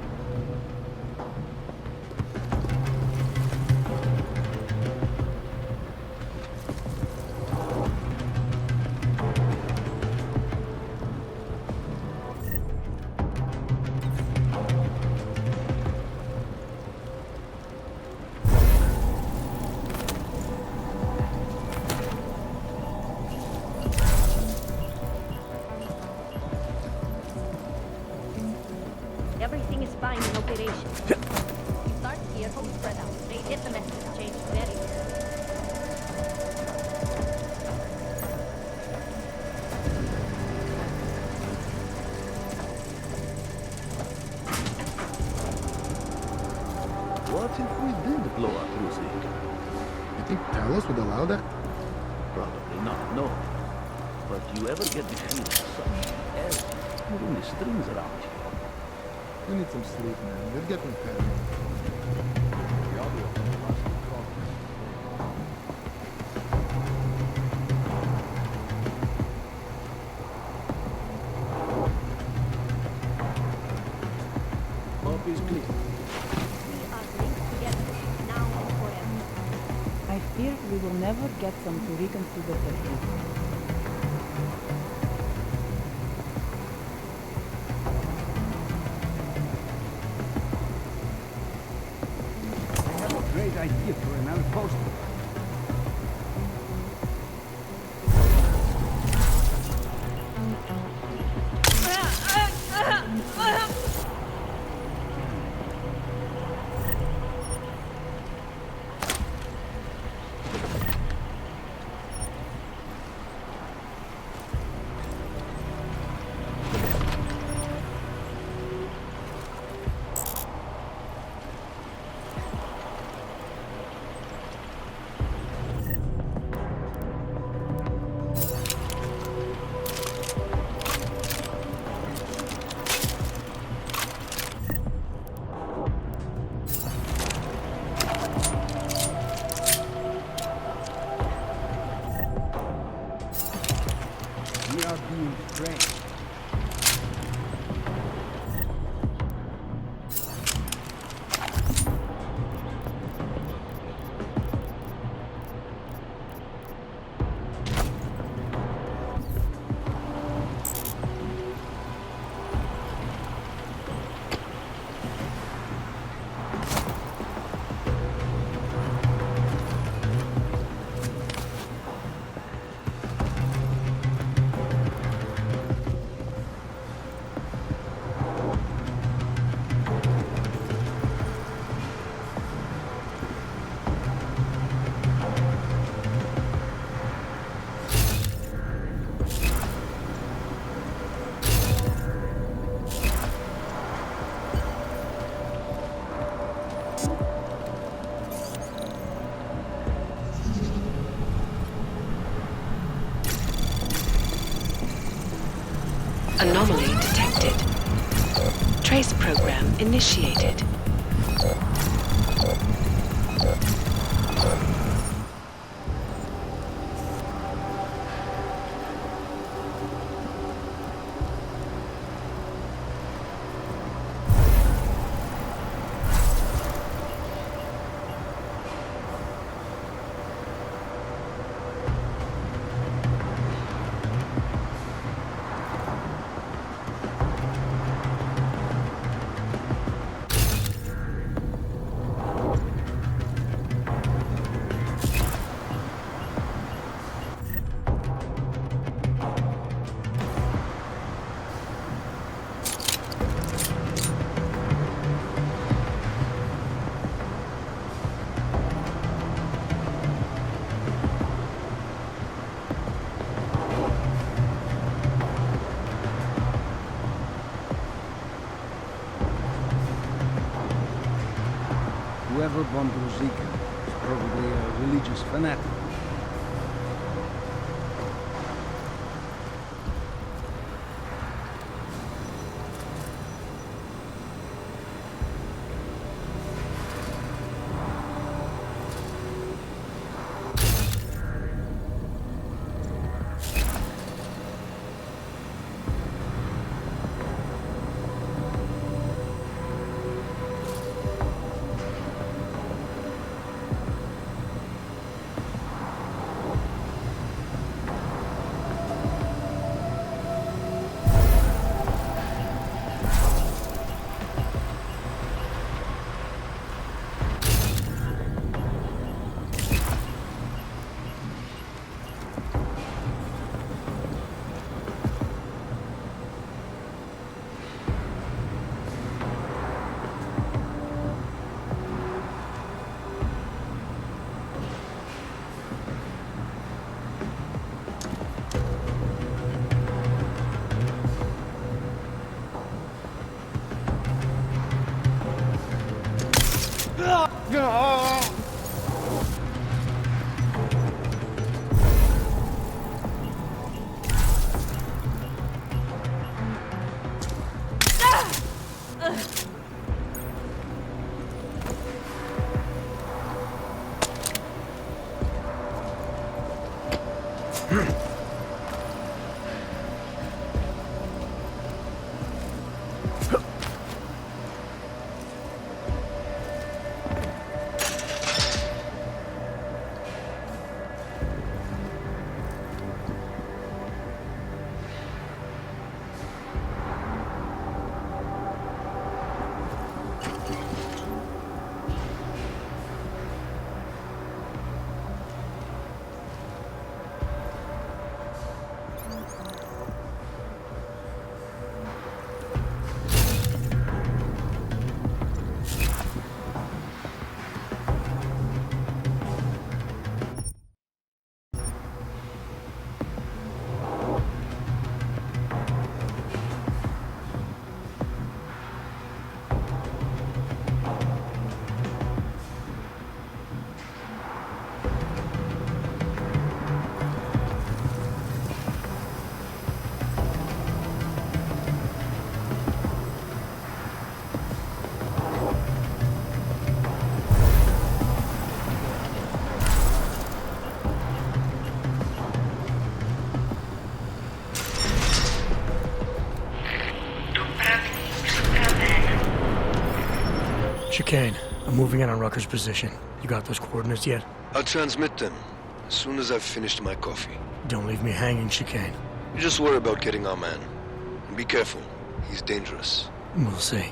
Everything is fine in operation. You start here, hope spread out. They hit the message change very soon. What if we did blow up Ruzik? You think Talos would allow that? Probably not, no. But you ever get the feeling something else pulling the strings around you? You need some sleep, man. You're getting paranoid. Up is clear. We are linked together, now and forever. I fear we will never get them to reconsider their treatment. looking for an outpost. We are being trained. Anomaly detected. Trace program initiated. Whoever bombed Rosika is probably a religious fanatic. Chicane, I'm moving in on Rucker's position. You got those coordinates yet? I'll transmit them as soon as I've finished my coffee. Don't leave me hanging, Chicane. You just worry about getting our man. And be careful. He's dangerous. We'll see.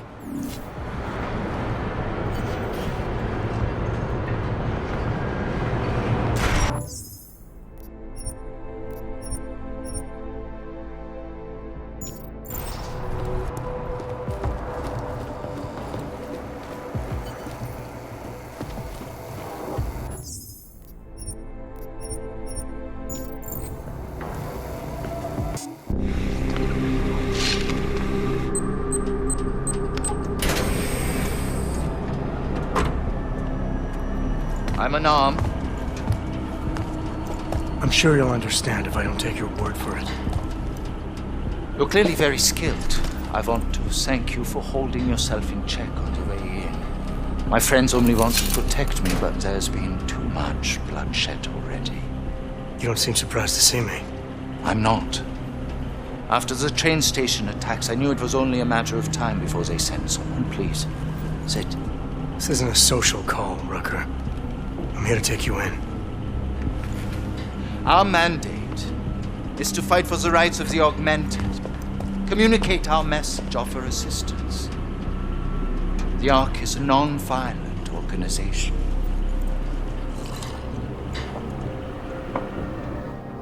I'm unarmed. I'm sure you'll understand if I don't take your word for it. You're clearly very skilled. I want to thank you for holding yourself in check on the way in. My friends only want to protect me, but there's been too much bloodshed already. You don't seem surprised to see me. I'm not. After the train station attacks, I knew it was only a matter of time before they sent someone. Please, sit. This isn't a social call, Rucker. I'm here to take you in. Our mandate is to fight for the rights of the augmented. Communicate our message, offer assistance. The Ark is a non-violent organization.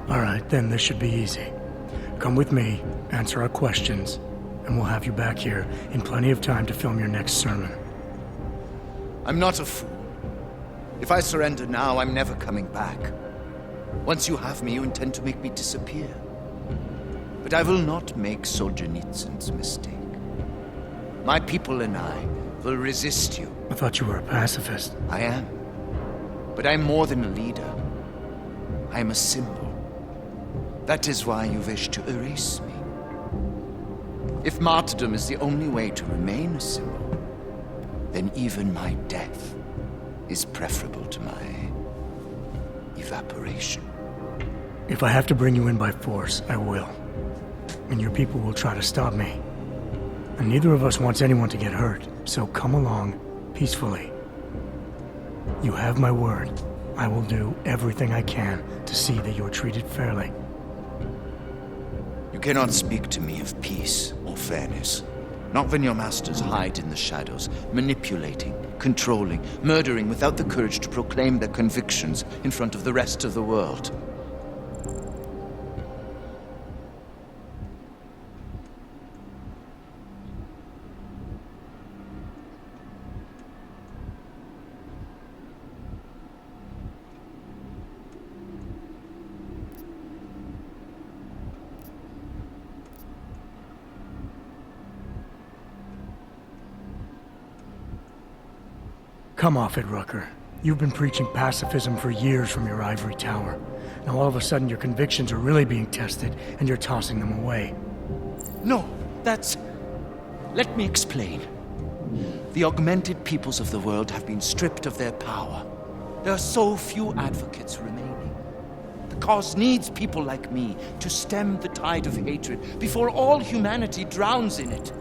All right, then this should be easy. Come with me, answer our questions, and we'll have you back here in plenty of time to film your next sermon. I'm not a fool. If I surrender now, I'm never coming back. Once you have me, you intend to make me disappear. But I will not make Solzhenitsyn's mistake. My people and I will resist you. I thought you were a pacifist. I am. But I'm more than a leader. I am a symbol. That is why you wish to erase me. If martyrdom is the only way to remain a symbol, then even my death is preferable to my evaporation. If I have to bring you in by force, I will. And your people will try to stop me. And neither of us wants anyone to get hurt, so come along peacefully. You have my word. I will do everything I can to see that you are treated fairly. You cannot speak to me of peace or fairness. Not when your masters hide in the shadows, manipulating, controlling, murdering without the courage to proclaim their convictions in front of the rest of the world. Come off it, Rucker. You've been preaching pacifism for years from your ivory tower. Now all of a sudden your convictions are really being tested, and you're tossing them away. No, that's... Let me explain. The augmented peoples of the world have been stripped of their power. There are so few advocates remaining. The cause needs people like me to stem the tide of hatred before all humanity drowns in it.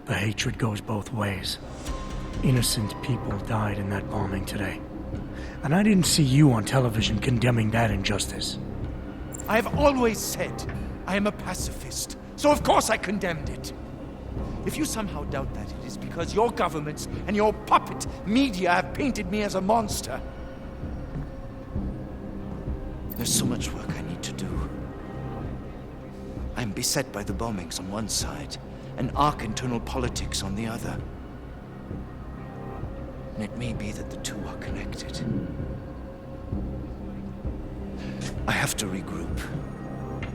The hatred goes both ways. Innocent people died in that bombing today. And I didn't see you on television condemning that injustice. I have always said I am a pacifist, so of course I condemned it. If you somehow doubt that, it is because your governments and your puppet media have painted me as a monster. There's so much work I need to do. I'm beset by the bombings on one side, and Ark internal politics on the other. And it may be that the two are connected. I have to regroup,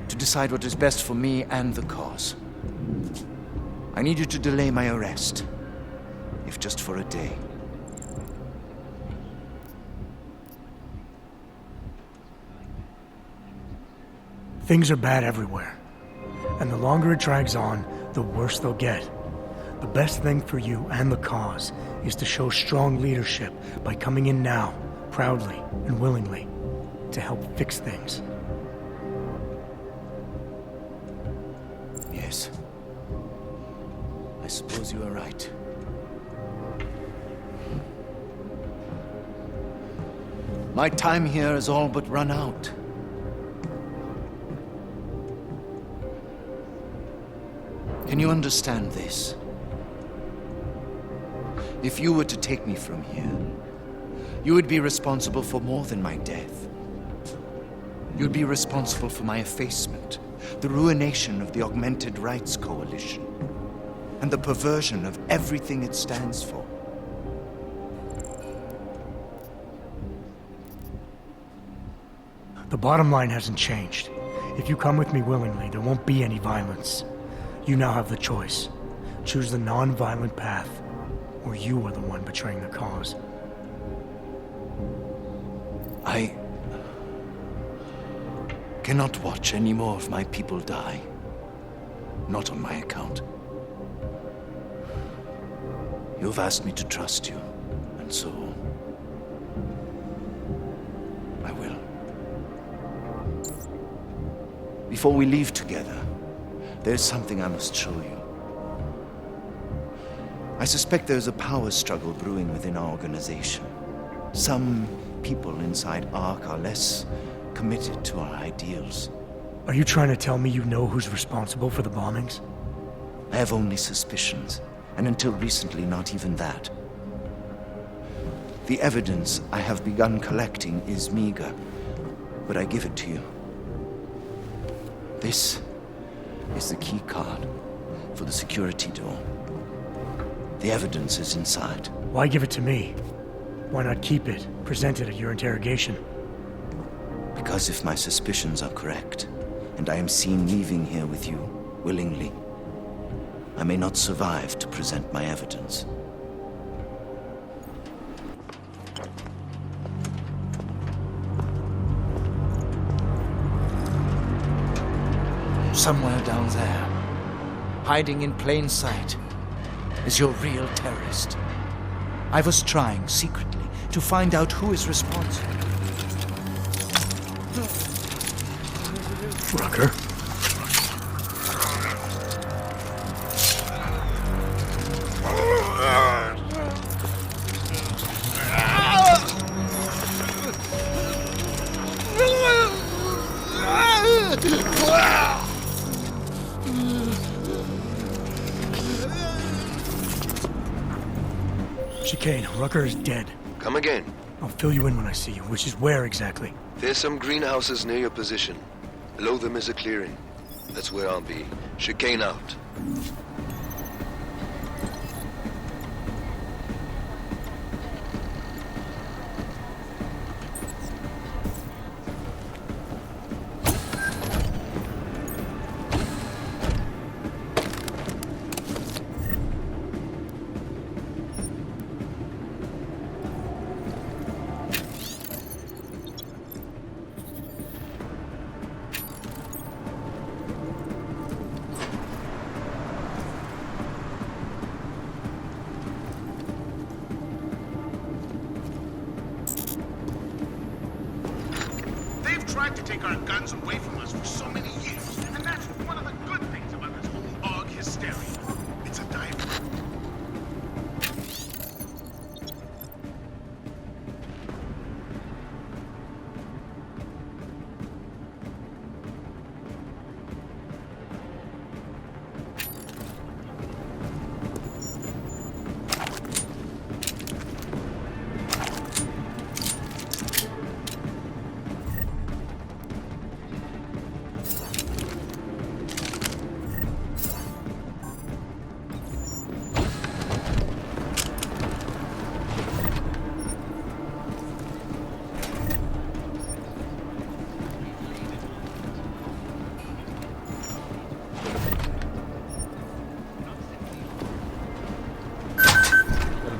to decide what is best for me and the cause. I need you to delay my arrest, if just for a day. Things are bad everywhere. And the longer it drags on, the worse they'll get. The best thing for you and the cause is to show strong leadership by coming in now, proudly and willingly, to help fix things. Yes. I suppose you are right. My time here has all but run out. Can you understand this? If you were to take me from here, you would be responsible for more than my death. You'd be responsible for my effacement, the ruination of the Augmented Rights Coalition, and the perversion of everything it stands for. The bottom line hasn't changed. If you come with me willingly, there won't be any violence. You now have the choice. Choose the non-violent path, or you are the one betraying the cause. I cannot watch any more of my people die. Not on my account. You've asked me to trust you, and so I will. Before we leave together, there's something I must show you. I suspect there's a power struggle brewing within our organization. Some people inside ARC are less committed to our ideals. Are you trying to tell me you know who's responsible for the bombings? I have only suspicions, and until recently, not even that. The evidence I have begun collecting is meager, but I give it to you. This is the key card for the security door. The evidence is inside. Why give it to me? Why not keep it, present it at your interrogation? Because if my suspicions are correct, and I am seen leaving here with you, willingly, I may not survive to present my evidence. Somewhere down there, hiding in plain sight, is your real terrorist. I was trying secretly to find out who is responsible. Rucker? Chicane, Rucker is dead. Come again. I'll fill you in when I see you, which is where exactly? There's some greenhouses near your position. Below them is a clearing. That's where I'll be. Chicane out. Tried to take our guns away from us for so many years, and that's one of the good things about this whole AUG hysteria. It's a dive.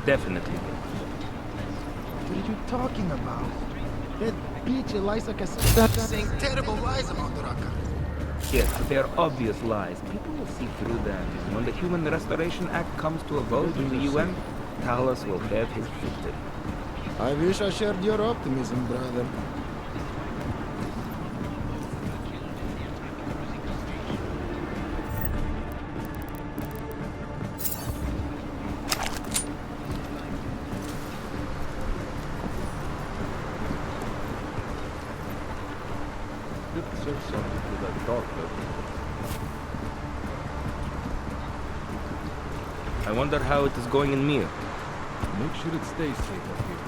Definitely. What are you talking about? That bitch Eliza Casas saying terrible lies about Raka. Yes, they're obvious lies. People will see through them. When the Human Restoration Act comes to a vote in the UN, Talos will have his victory. I wish I shared your optimism, brother. I wonder how it is going in Mir. Make sure it stays safe up here.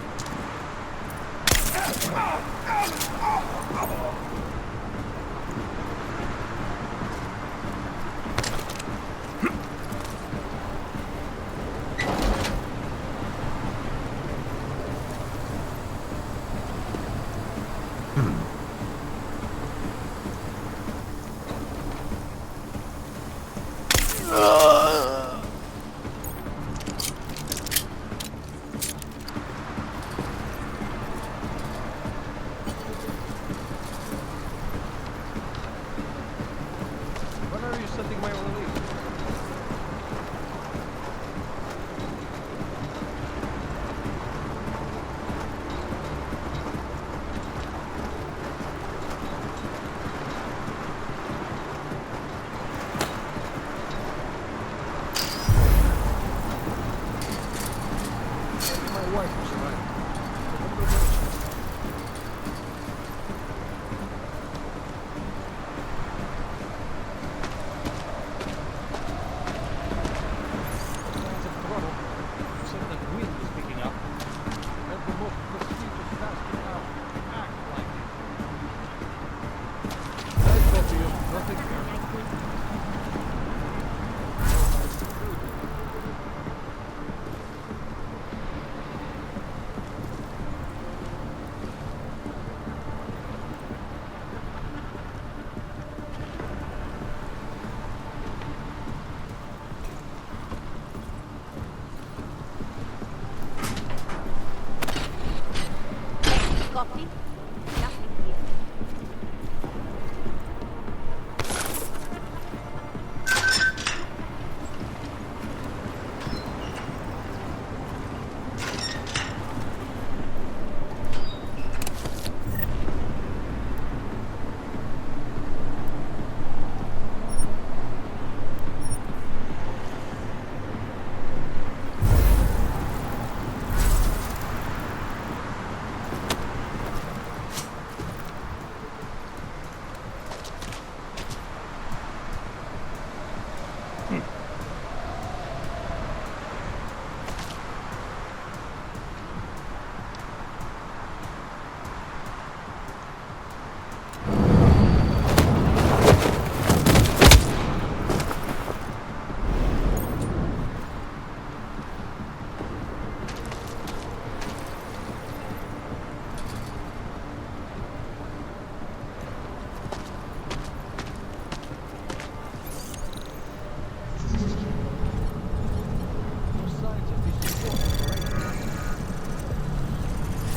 Copy.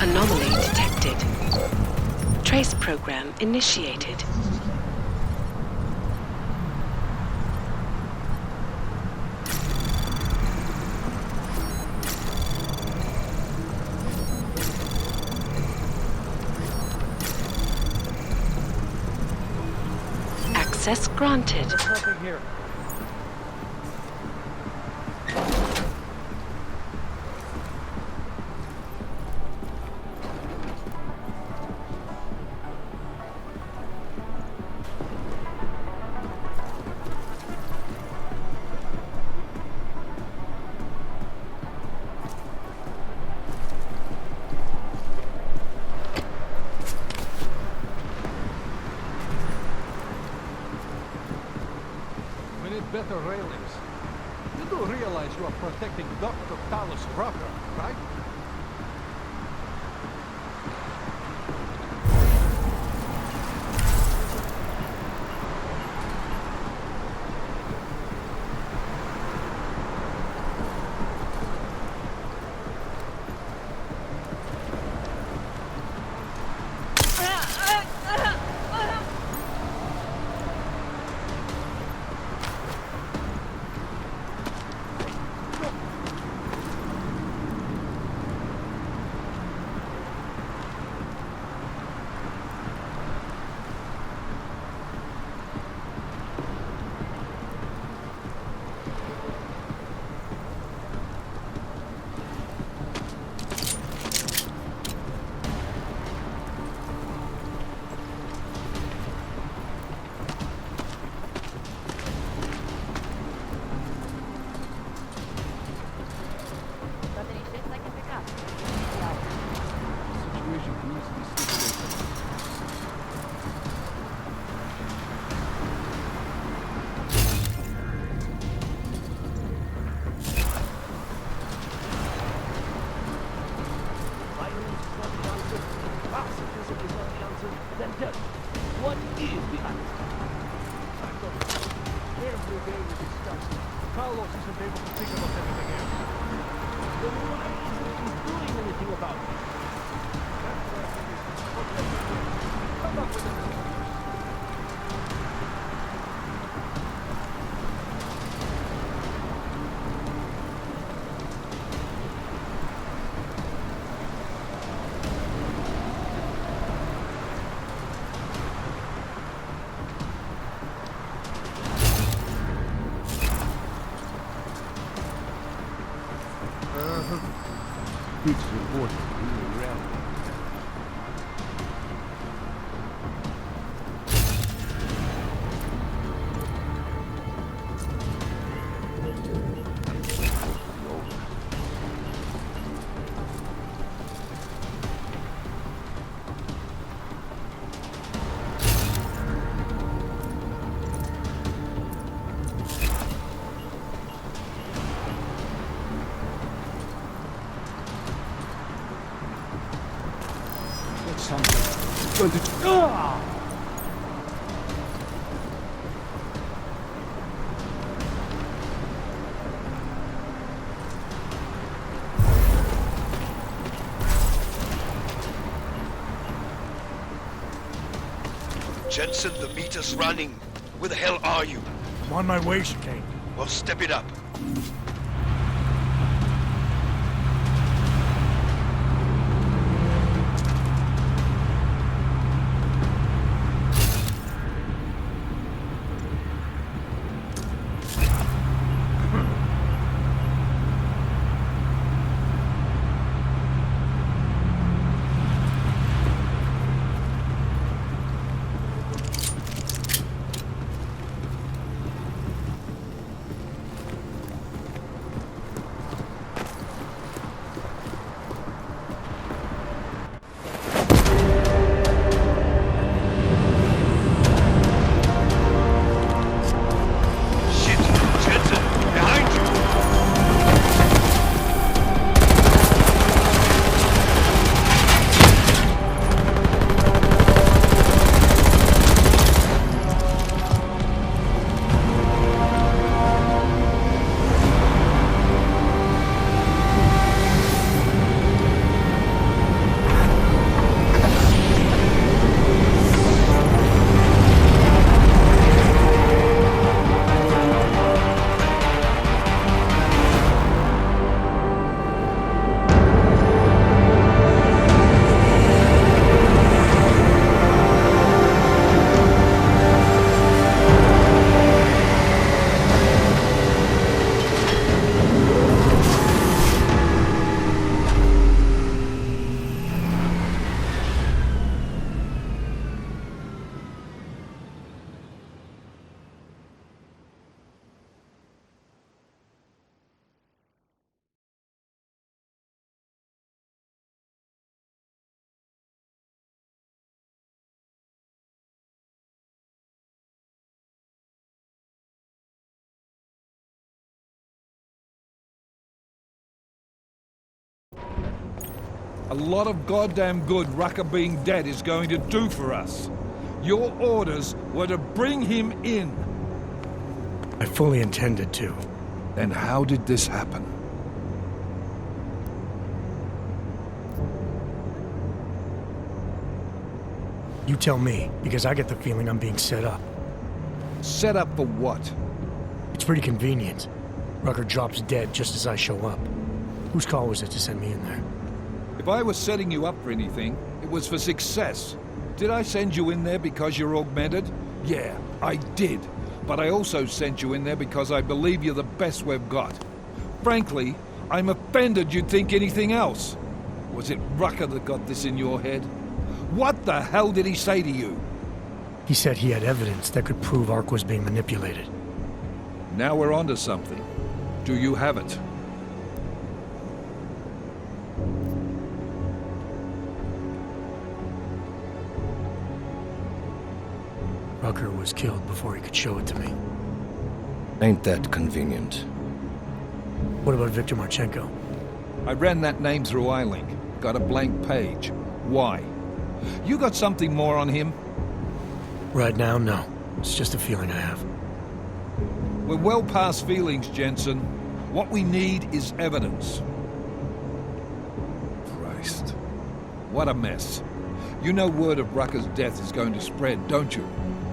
Anomaly detected. Trace program initiated. Access granted. There's nothing here. Better railings. You do realize you are protecting Dr. Talos proper, right? must be stipulated. Violence is not the answer. Pacifism is not the answer. Then tell me, what is the answer? Every day we discuss it. Carlos isn't able to think about anything else. Then why isn't he doing anything about it? Come up with an Beach reported really rally. Something going to... Ah! Jensen, the meter's running. Where the hell are you? I'm on my way, Chicane. Well, step it up. A lot of goddamn good Rucker being dead is going to do for us. Your orders were to bring him in. I fully intended to. Then how did this happen? You tell me, because I get the feeling I'm being set up. Set up for what? It's pretty convenient. Rucker drops dead just as I show up. Whose call was it to send me in there? If I was setting you up for anything, it was for success. Did I send you in there because you're augmented? Yeah, I did. But I also sent you in there because I believe you're the best we've got. Frankly, I'm offended you'd think anything else. Was it Rucker that got this in your head? What the hell did he say to you? He said he had evidence that could prove Ark was being manipulated. Now we're onto something. Do you have it? Rucker was killed before he could show it to me. Ain't that convenient? What about Viktor Marchenko? I ran that name through iLink. Got a blank page. Why? You got something more on him? Right now, no. It's just a feeling I have. We're well past feelings, Jensen. What we need is evidence. Christ. What a mess. You know word of Rucker's death is going to spread, don't you?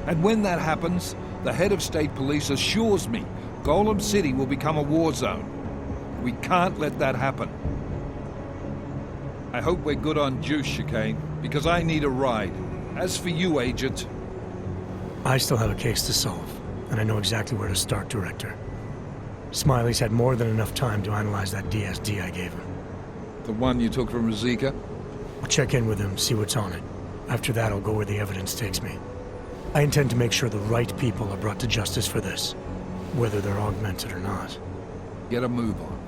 And when that happens, the head of state police assures me Golem City will become a war zone. We can't let that happen. I hope we're good on juice, Chicane, because I need a ride. As for you, Agent... I still have a case to solve, and I know exactly where to start, Director. Smiley's had more than enough time to analyze that DSD I gave him. The one you took from Ruzicka? I'll check in with him, see what's on it. After that, I'll go where the evidence takes me. I intend to make sure the right people are brought to justice for this, whether they're augmented or not. Get a move on,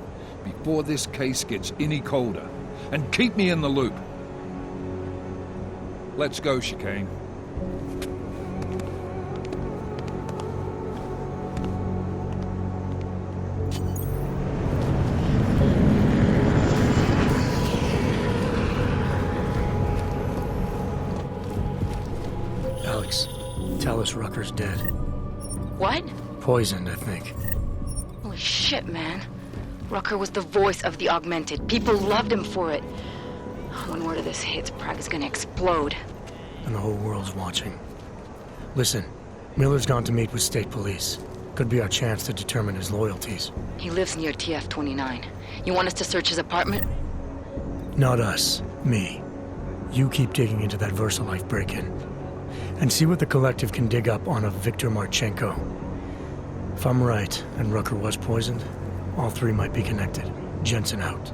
before this case gets any colder. And keep me in the loop. Let's go, Chicane. Alex, tell us Rucker's dead. What? Poisoned, I think. Holy shit, man. Rucker was the voice of the Augmented. People loved him for it. When word of this hits, Prague is gonna explode. And the whole world's watching. Listen, Miller's gone to meet with state police. Could be our chance to determine his loyalties. He lives near TF-29. You want us to search his apartment? Not us. Me. You keep digging into that VersaLife break-in. And see what the Collective can dig up on a Viktor Marchenko. If I'm right, and Rucker was poisoned, all three might be connected. Jensen out.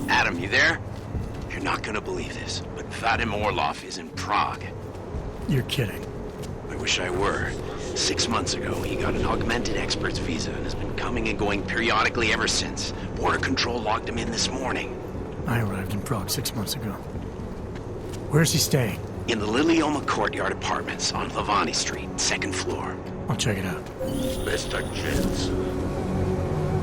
Adam, you there? You're not gonna believe this, but Vadim Orlov is in Prague. You're kidding. I wish I were. 6 months ago, he got an augmented expert's visa and has been coming and going periodically ever since. Border Control logged him in this morning. I arrived in Prague 6 months ago. Where's he staying? In the Lilioma Courtyard Apartments on Lavani Street, 2nd floor. I'll check it out. Mr. Jensen,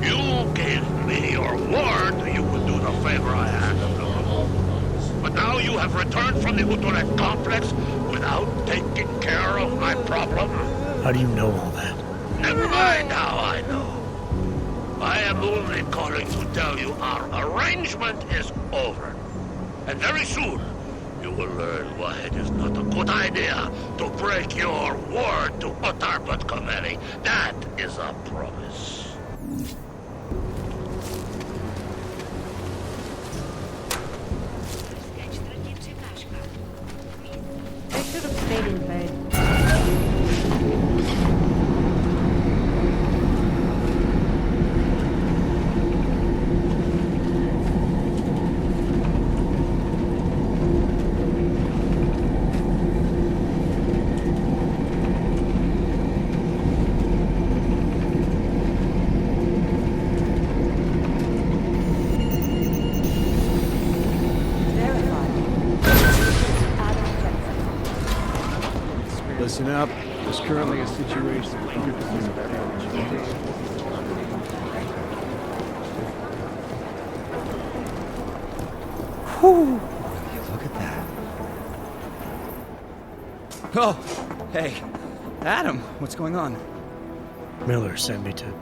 you gave me your word you would do the favor I asked of you. But now you have returned from the Utrecht complex without taking care of my problem. How do you know all that? Never mind how I know. I am only calling to tell you our arrangement is over. And very soon, you will learn why it is not a good idea to break your word to Otar Butkameri. That is a promise. They should have stayed in bed. Listen up. There's currently a situation with Whew! Look at that. Oh, hey. Adam, what's going on? Miller sent me to...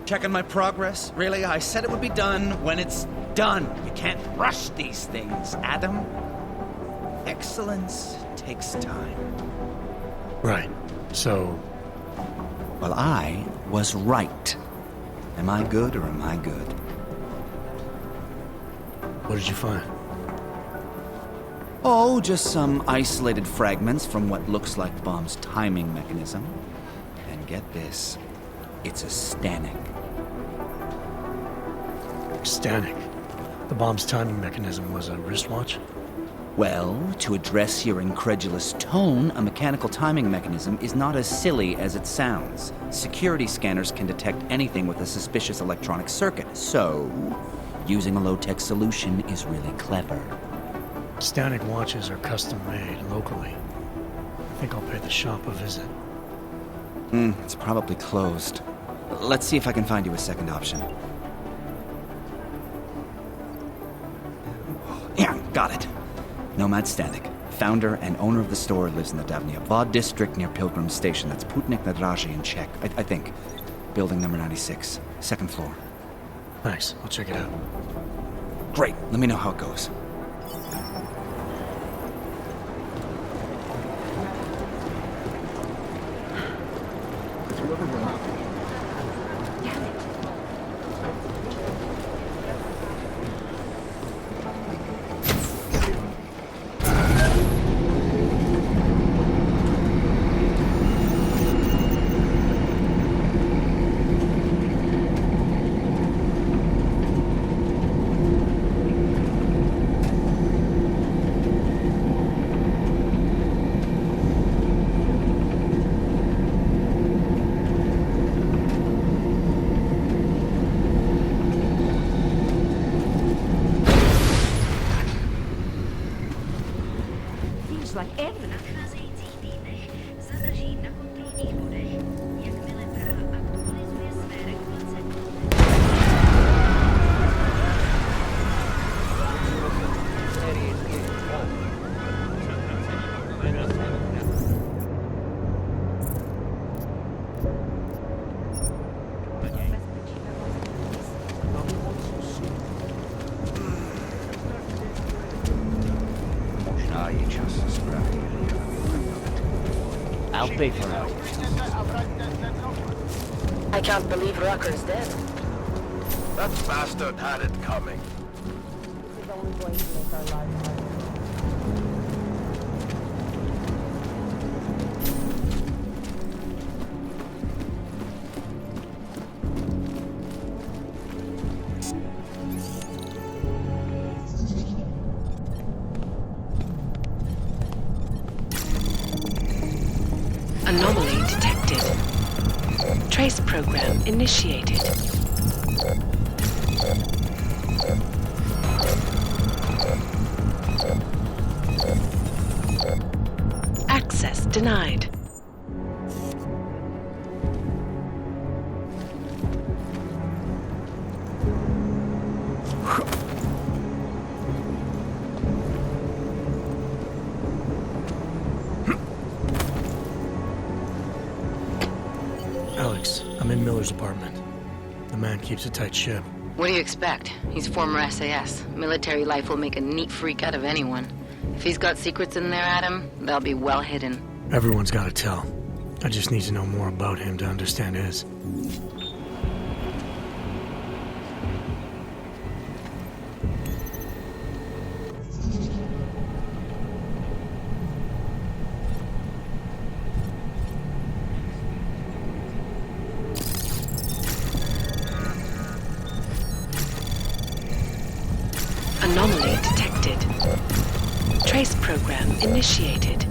Checking my progress? Really? I said it would be done when it's done. You can't rush these things, Adam. Excellence takes time. Right. So... Well, I was right. Am I good or am I good? What did you find? Oh, just some isolated fragments from what looks like the bomb's timing mechanism. And get this, it's a Stanek. Stanek? The bomb's timing mechanism was a wristwatch? Well, to address your incredulous tone, a mechanical timing mechanism is not as silly as it sounds. Security scanners can detect anything with a suspicious electronic circuit, so using a low-tech solution is really clever. Stanek watches are custom-made locally. I think I'll pay the shop a visit. It's probably closed. Let's see if I can find you a second option. Yeah, got it. Nomad Stanek. Founder and owner of the store lives in the Davnia Vod district near Pilgrim Station. That's Putnik Nadraji in Czech, I think. Building number 96, second floor. Nice, I'll check it out. Great, let me know how it goes. Like every I'll pay for it. I can't believe Rucker's dead. That bastard had it coming. This is only going to make our lives harder. Anomaly detected. Trace program initiated. Access denied. Alex, I'm in Miller's apartment. The man keeps a tight ship. What do you expect? He's former SAS. Military life will make a neat freak out of anyone. If he's got secrets in there, Adam, they'll be well hidden. Everyone's got to tell. I just need to know more about him to understand his. Anomaly detected. Trace program initiated.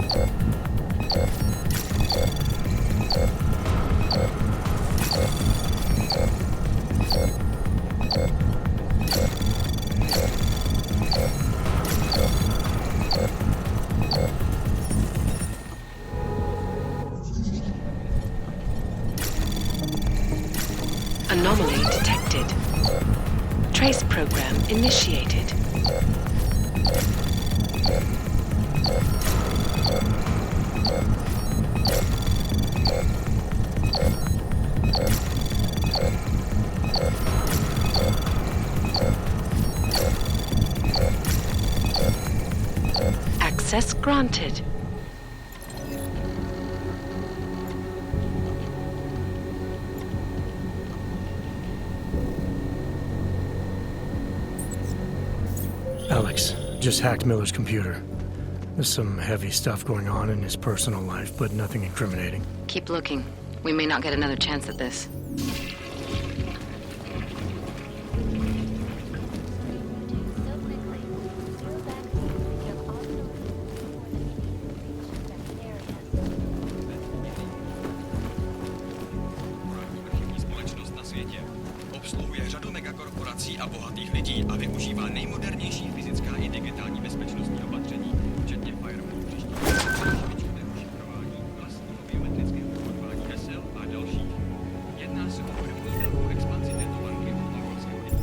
Anomaly detected. Trace program initiated. Access granted. Alex, just hacked Miller's computer. There's some heavy stuff going on in his personal life, but nothing incriminating. Keep looking. We may not get another chance at this. Společnost na světě obsluhuje řadu megakorporací a bohatých lidí a využívá nejmodernější fyzická i digitální bezpečnostní opatření, včetně firewallů, šifrování, vlastního biometrického kódování hesel a dalších. Jedná se o první velkou expanzi této banky od mongolského lidu.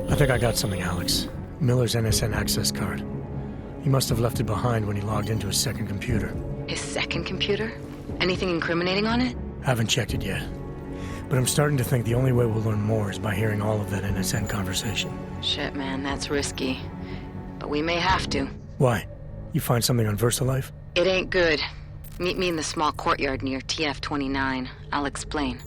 I think I got something, Alex. Miller's NSN access card. He must have left it behind when he logged into his second computer. His second computer? Anything incriminating on it? Haven't checked it yet. But I'm starting to think the only way we'll learn more is by hearing all of that NSN conversation. Shit, man, that's risky. But we may have to. Why? You find something on VersaLife? It ain't good. Meet me in the small courtyard near TF-29. I'll explain.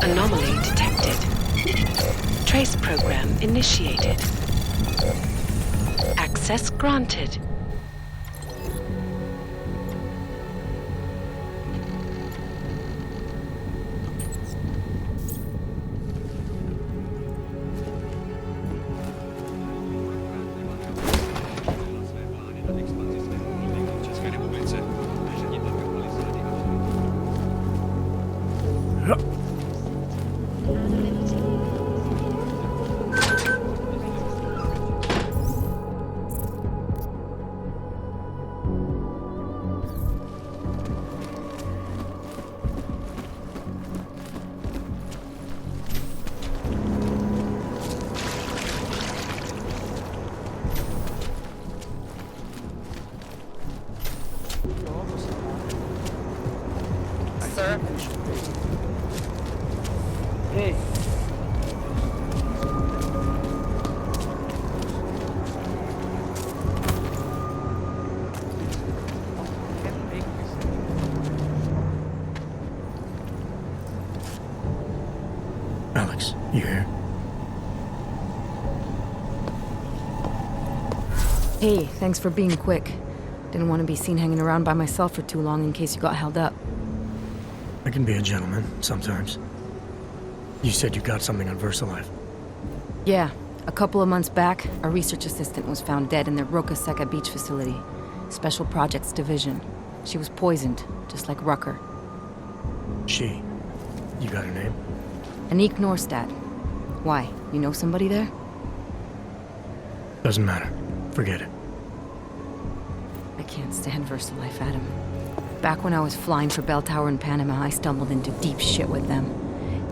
Anomaly detected. Trace program initiated. Access granted. Sir? Hey. Alex, you here? Hey, thanks for being quick. Didn't want to be seen hanging around by myself for too long in case you got held up. I can be a gentleman, sometimes. You said you got something on VersaLife. Yeah, a couple of months back, a research assistant was found dead in the Roka Seka beach facility. Special Projects Division. She was poisoned, just like Rucker. She? You got her name? Anik Norstad. Why? You know somebody there? Doesn't matter. Forget it. I can't stand VersaLife, Adam. Back when I was flying for Bell Tower in Panama, I stumbled into deep shit with them.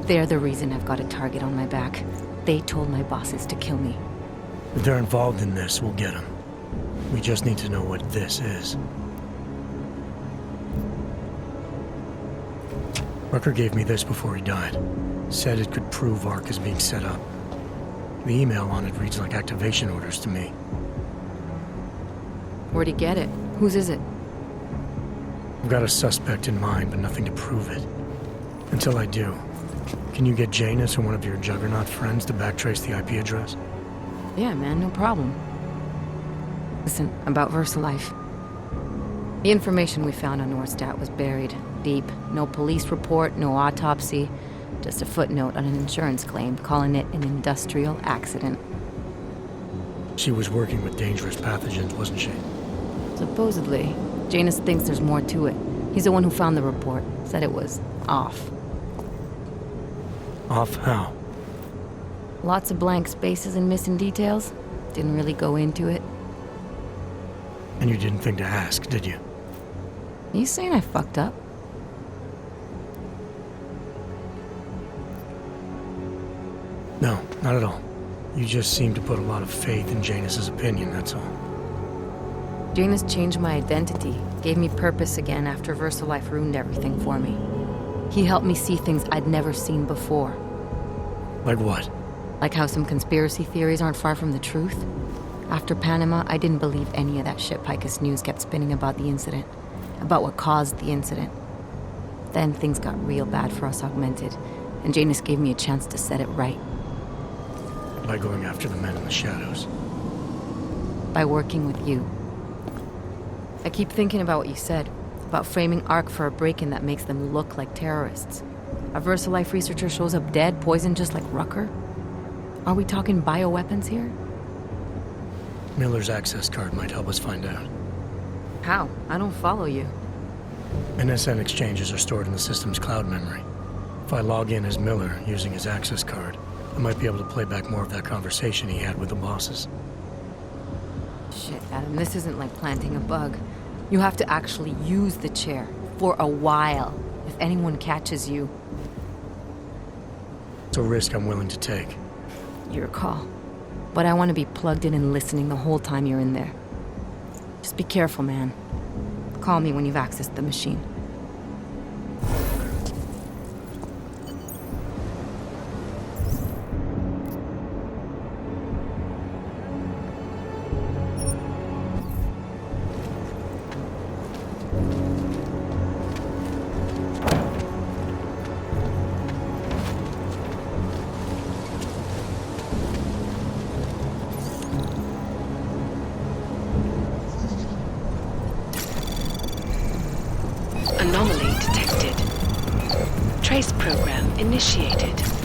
They're the reason I've got a target on my back. They told my bosses to kill me. If they're involved in this, we'll get them. We just need to know what this is. Rucker gave me this before he died. Said it could prove ARC is being set up. The email on it reads like activation orders to me. Where'd he get it? Whose is it? I've got a suspect in mind, but nothing to prove it. Until I do, can you get Janus or one of your Juggernaut friends to backtrace the IP address? Yeah, man, no problem. Listen, about VersaLife. The information we found on Nordstat was buried. deep. No police report, no autopsy. Just a footnote on an insurance claim calling it an industrial accident. She was working with dangerous pathogens, wasn't she? Supposedly. Janus thinks there's more to it. He's the one who found the report. Said it was off. Off how? Lots of blank spaces and missing details. Didn't really go into it. And you didn't think to ask, did you? You saying I fucked up? No, not at all. You just seem to put a lot of faith in Janus's opinion, that's all. Janus changed my identity, gave me purpose again after VersaLife ruined everything for me. He helped me see things I'd never seen before. Like what? Like how some conspiracy theories aren't far from the truth. After Panama, I didn't believe any of that shit Picus News kept spinning about the incident. About what caused the incident. Then things got real bad for us Augmented, and Janus gave me a chance to set it right. By going after the men in the shadows. By working with you. I keep thinking about what you said, about framing ARC for a break-in that makes them look like terrorists. A VersaLife researcher shows up dead, poisoned just like Rucker? Are we talking bioweapons here? Miller's access card might help us find out. How? I don't follow you. NSN exchanges are stored in the system's cloud memory. If I log in as Miller using his access card, I might be able to play back more of that conversation he had with the bosses. Shit, Adam, this isn't like planting a bug. You have to actually use the chair. For a while. If anyone catches you. It's a risk I'm willing to take. Your call. But I want to be plugged in and listening the whole time you're in there. Just be careful, man. Call me when you've accessed the machine. Anomaly detected. Trace program initiated.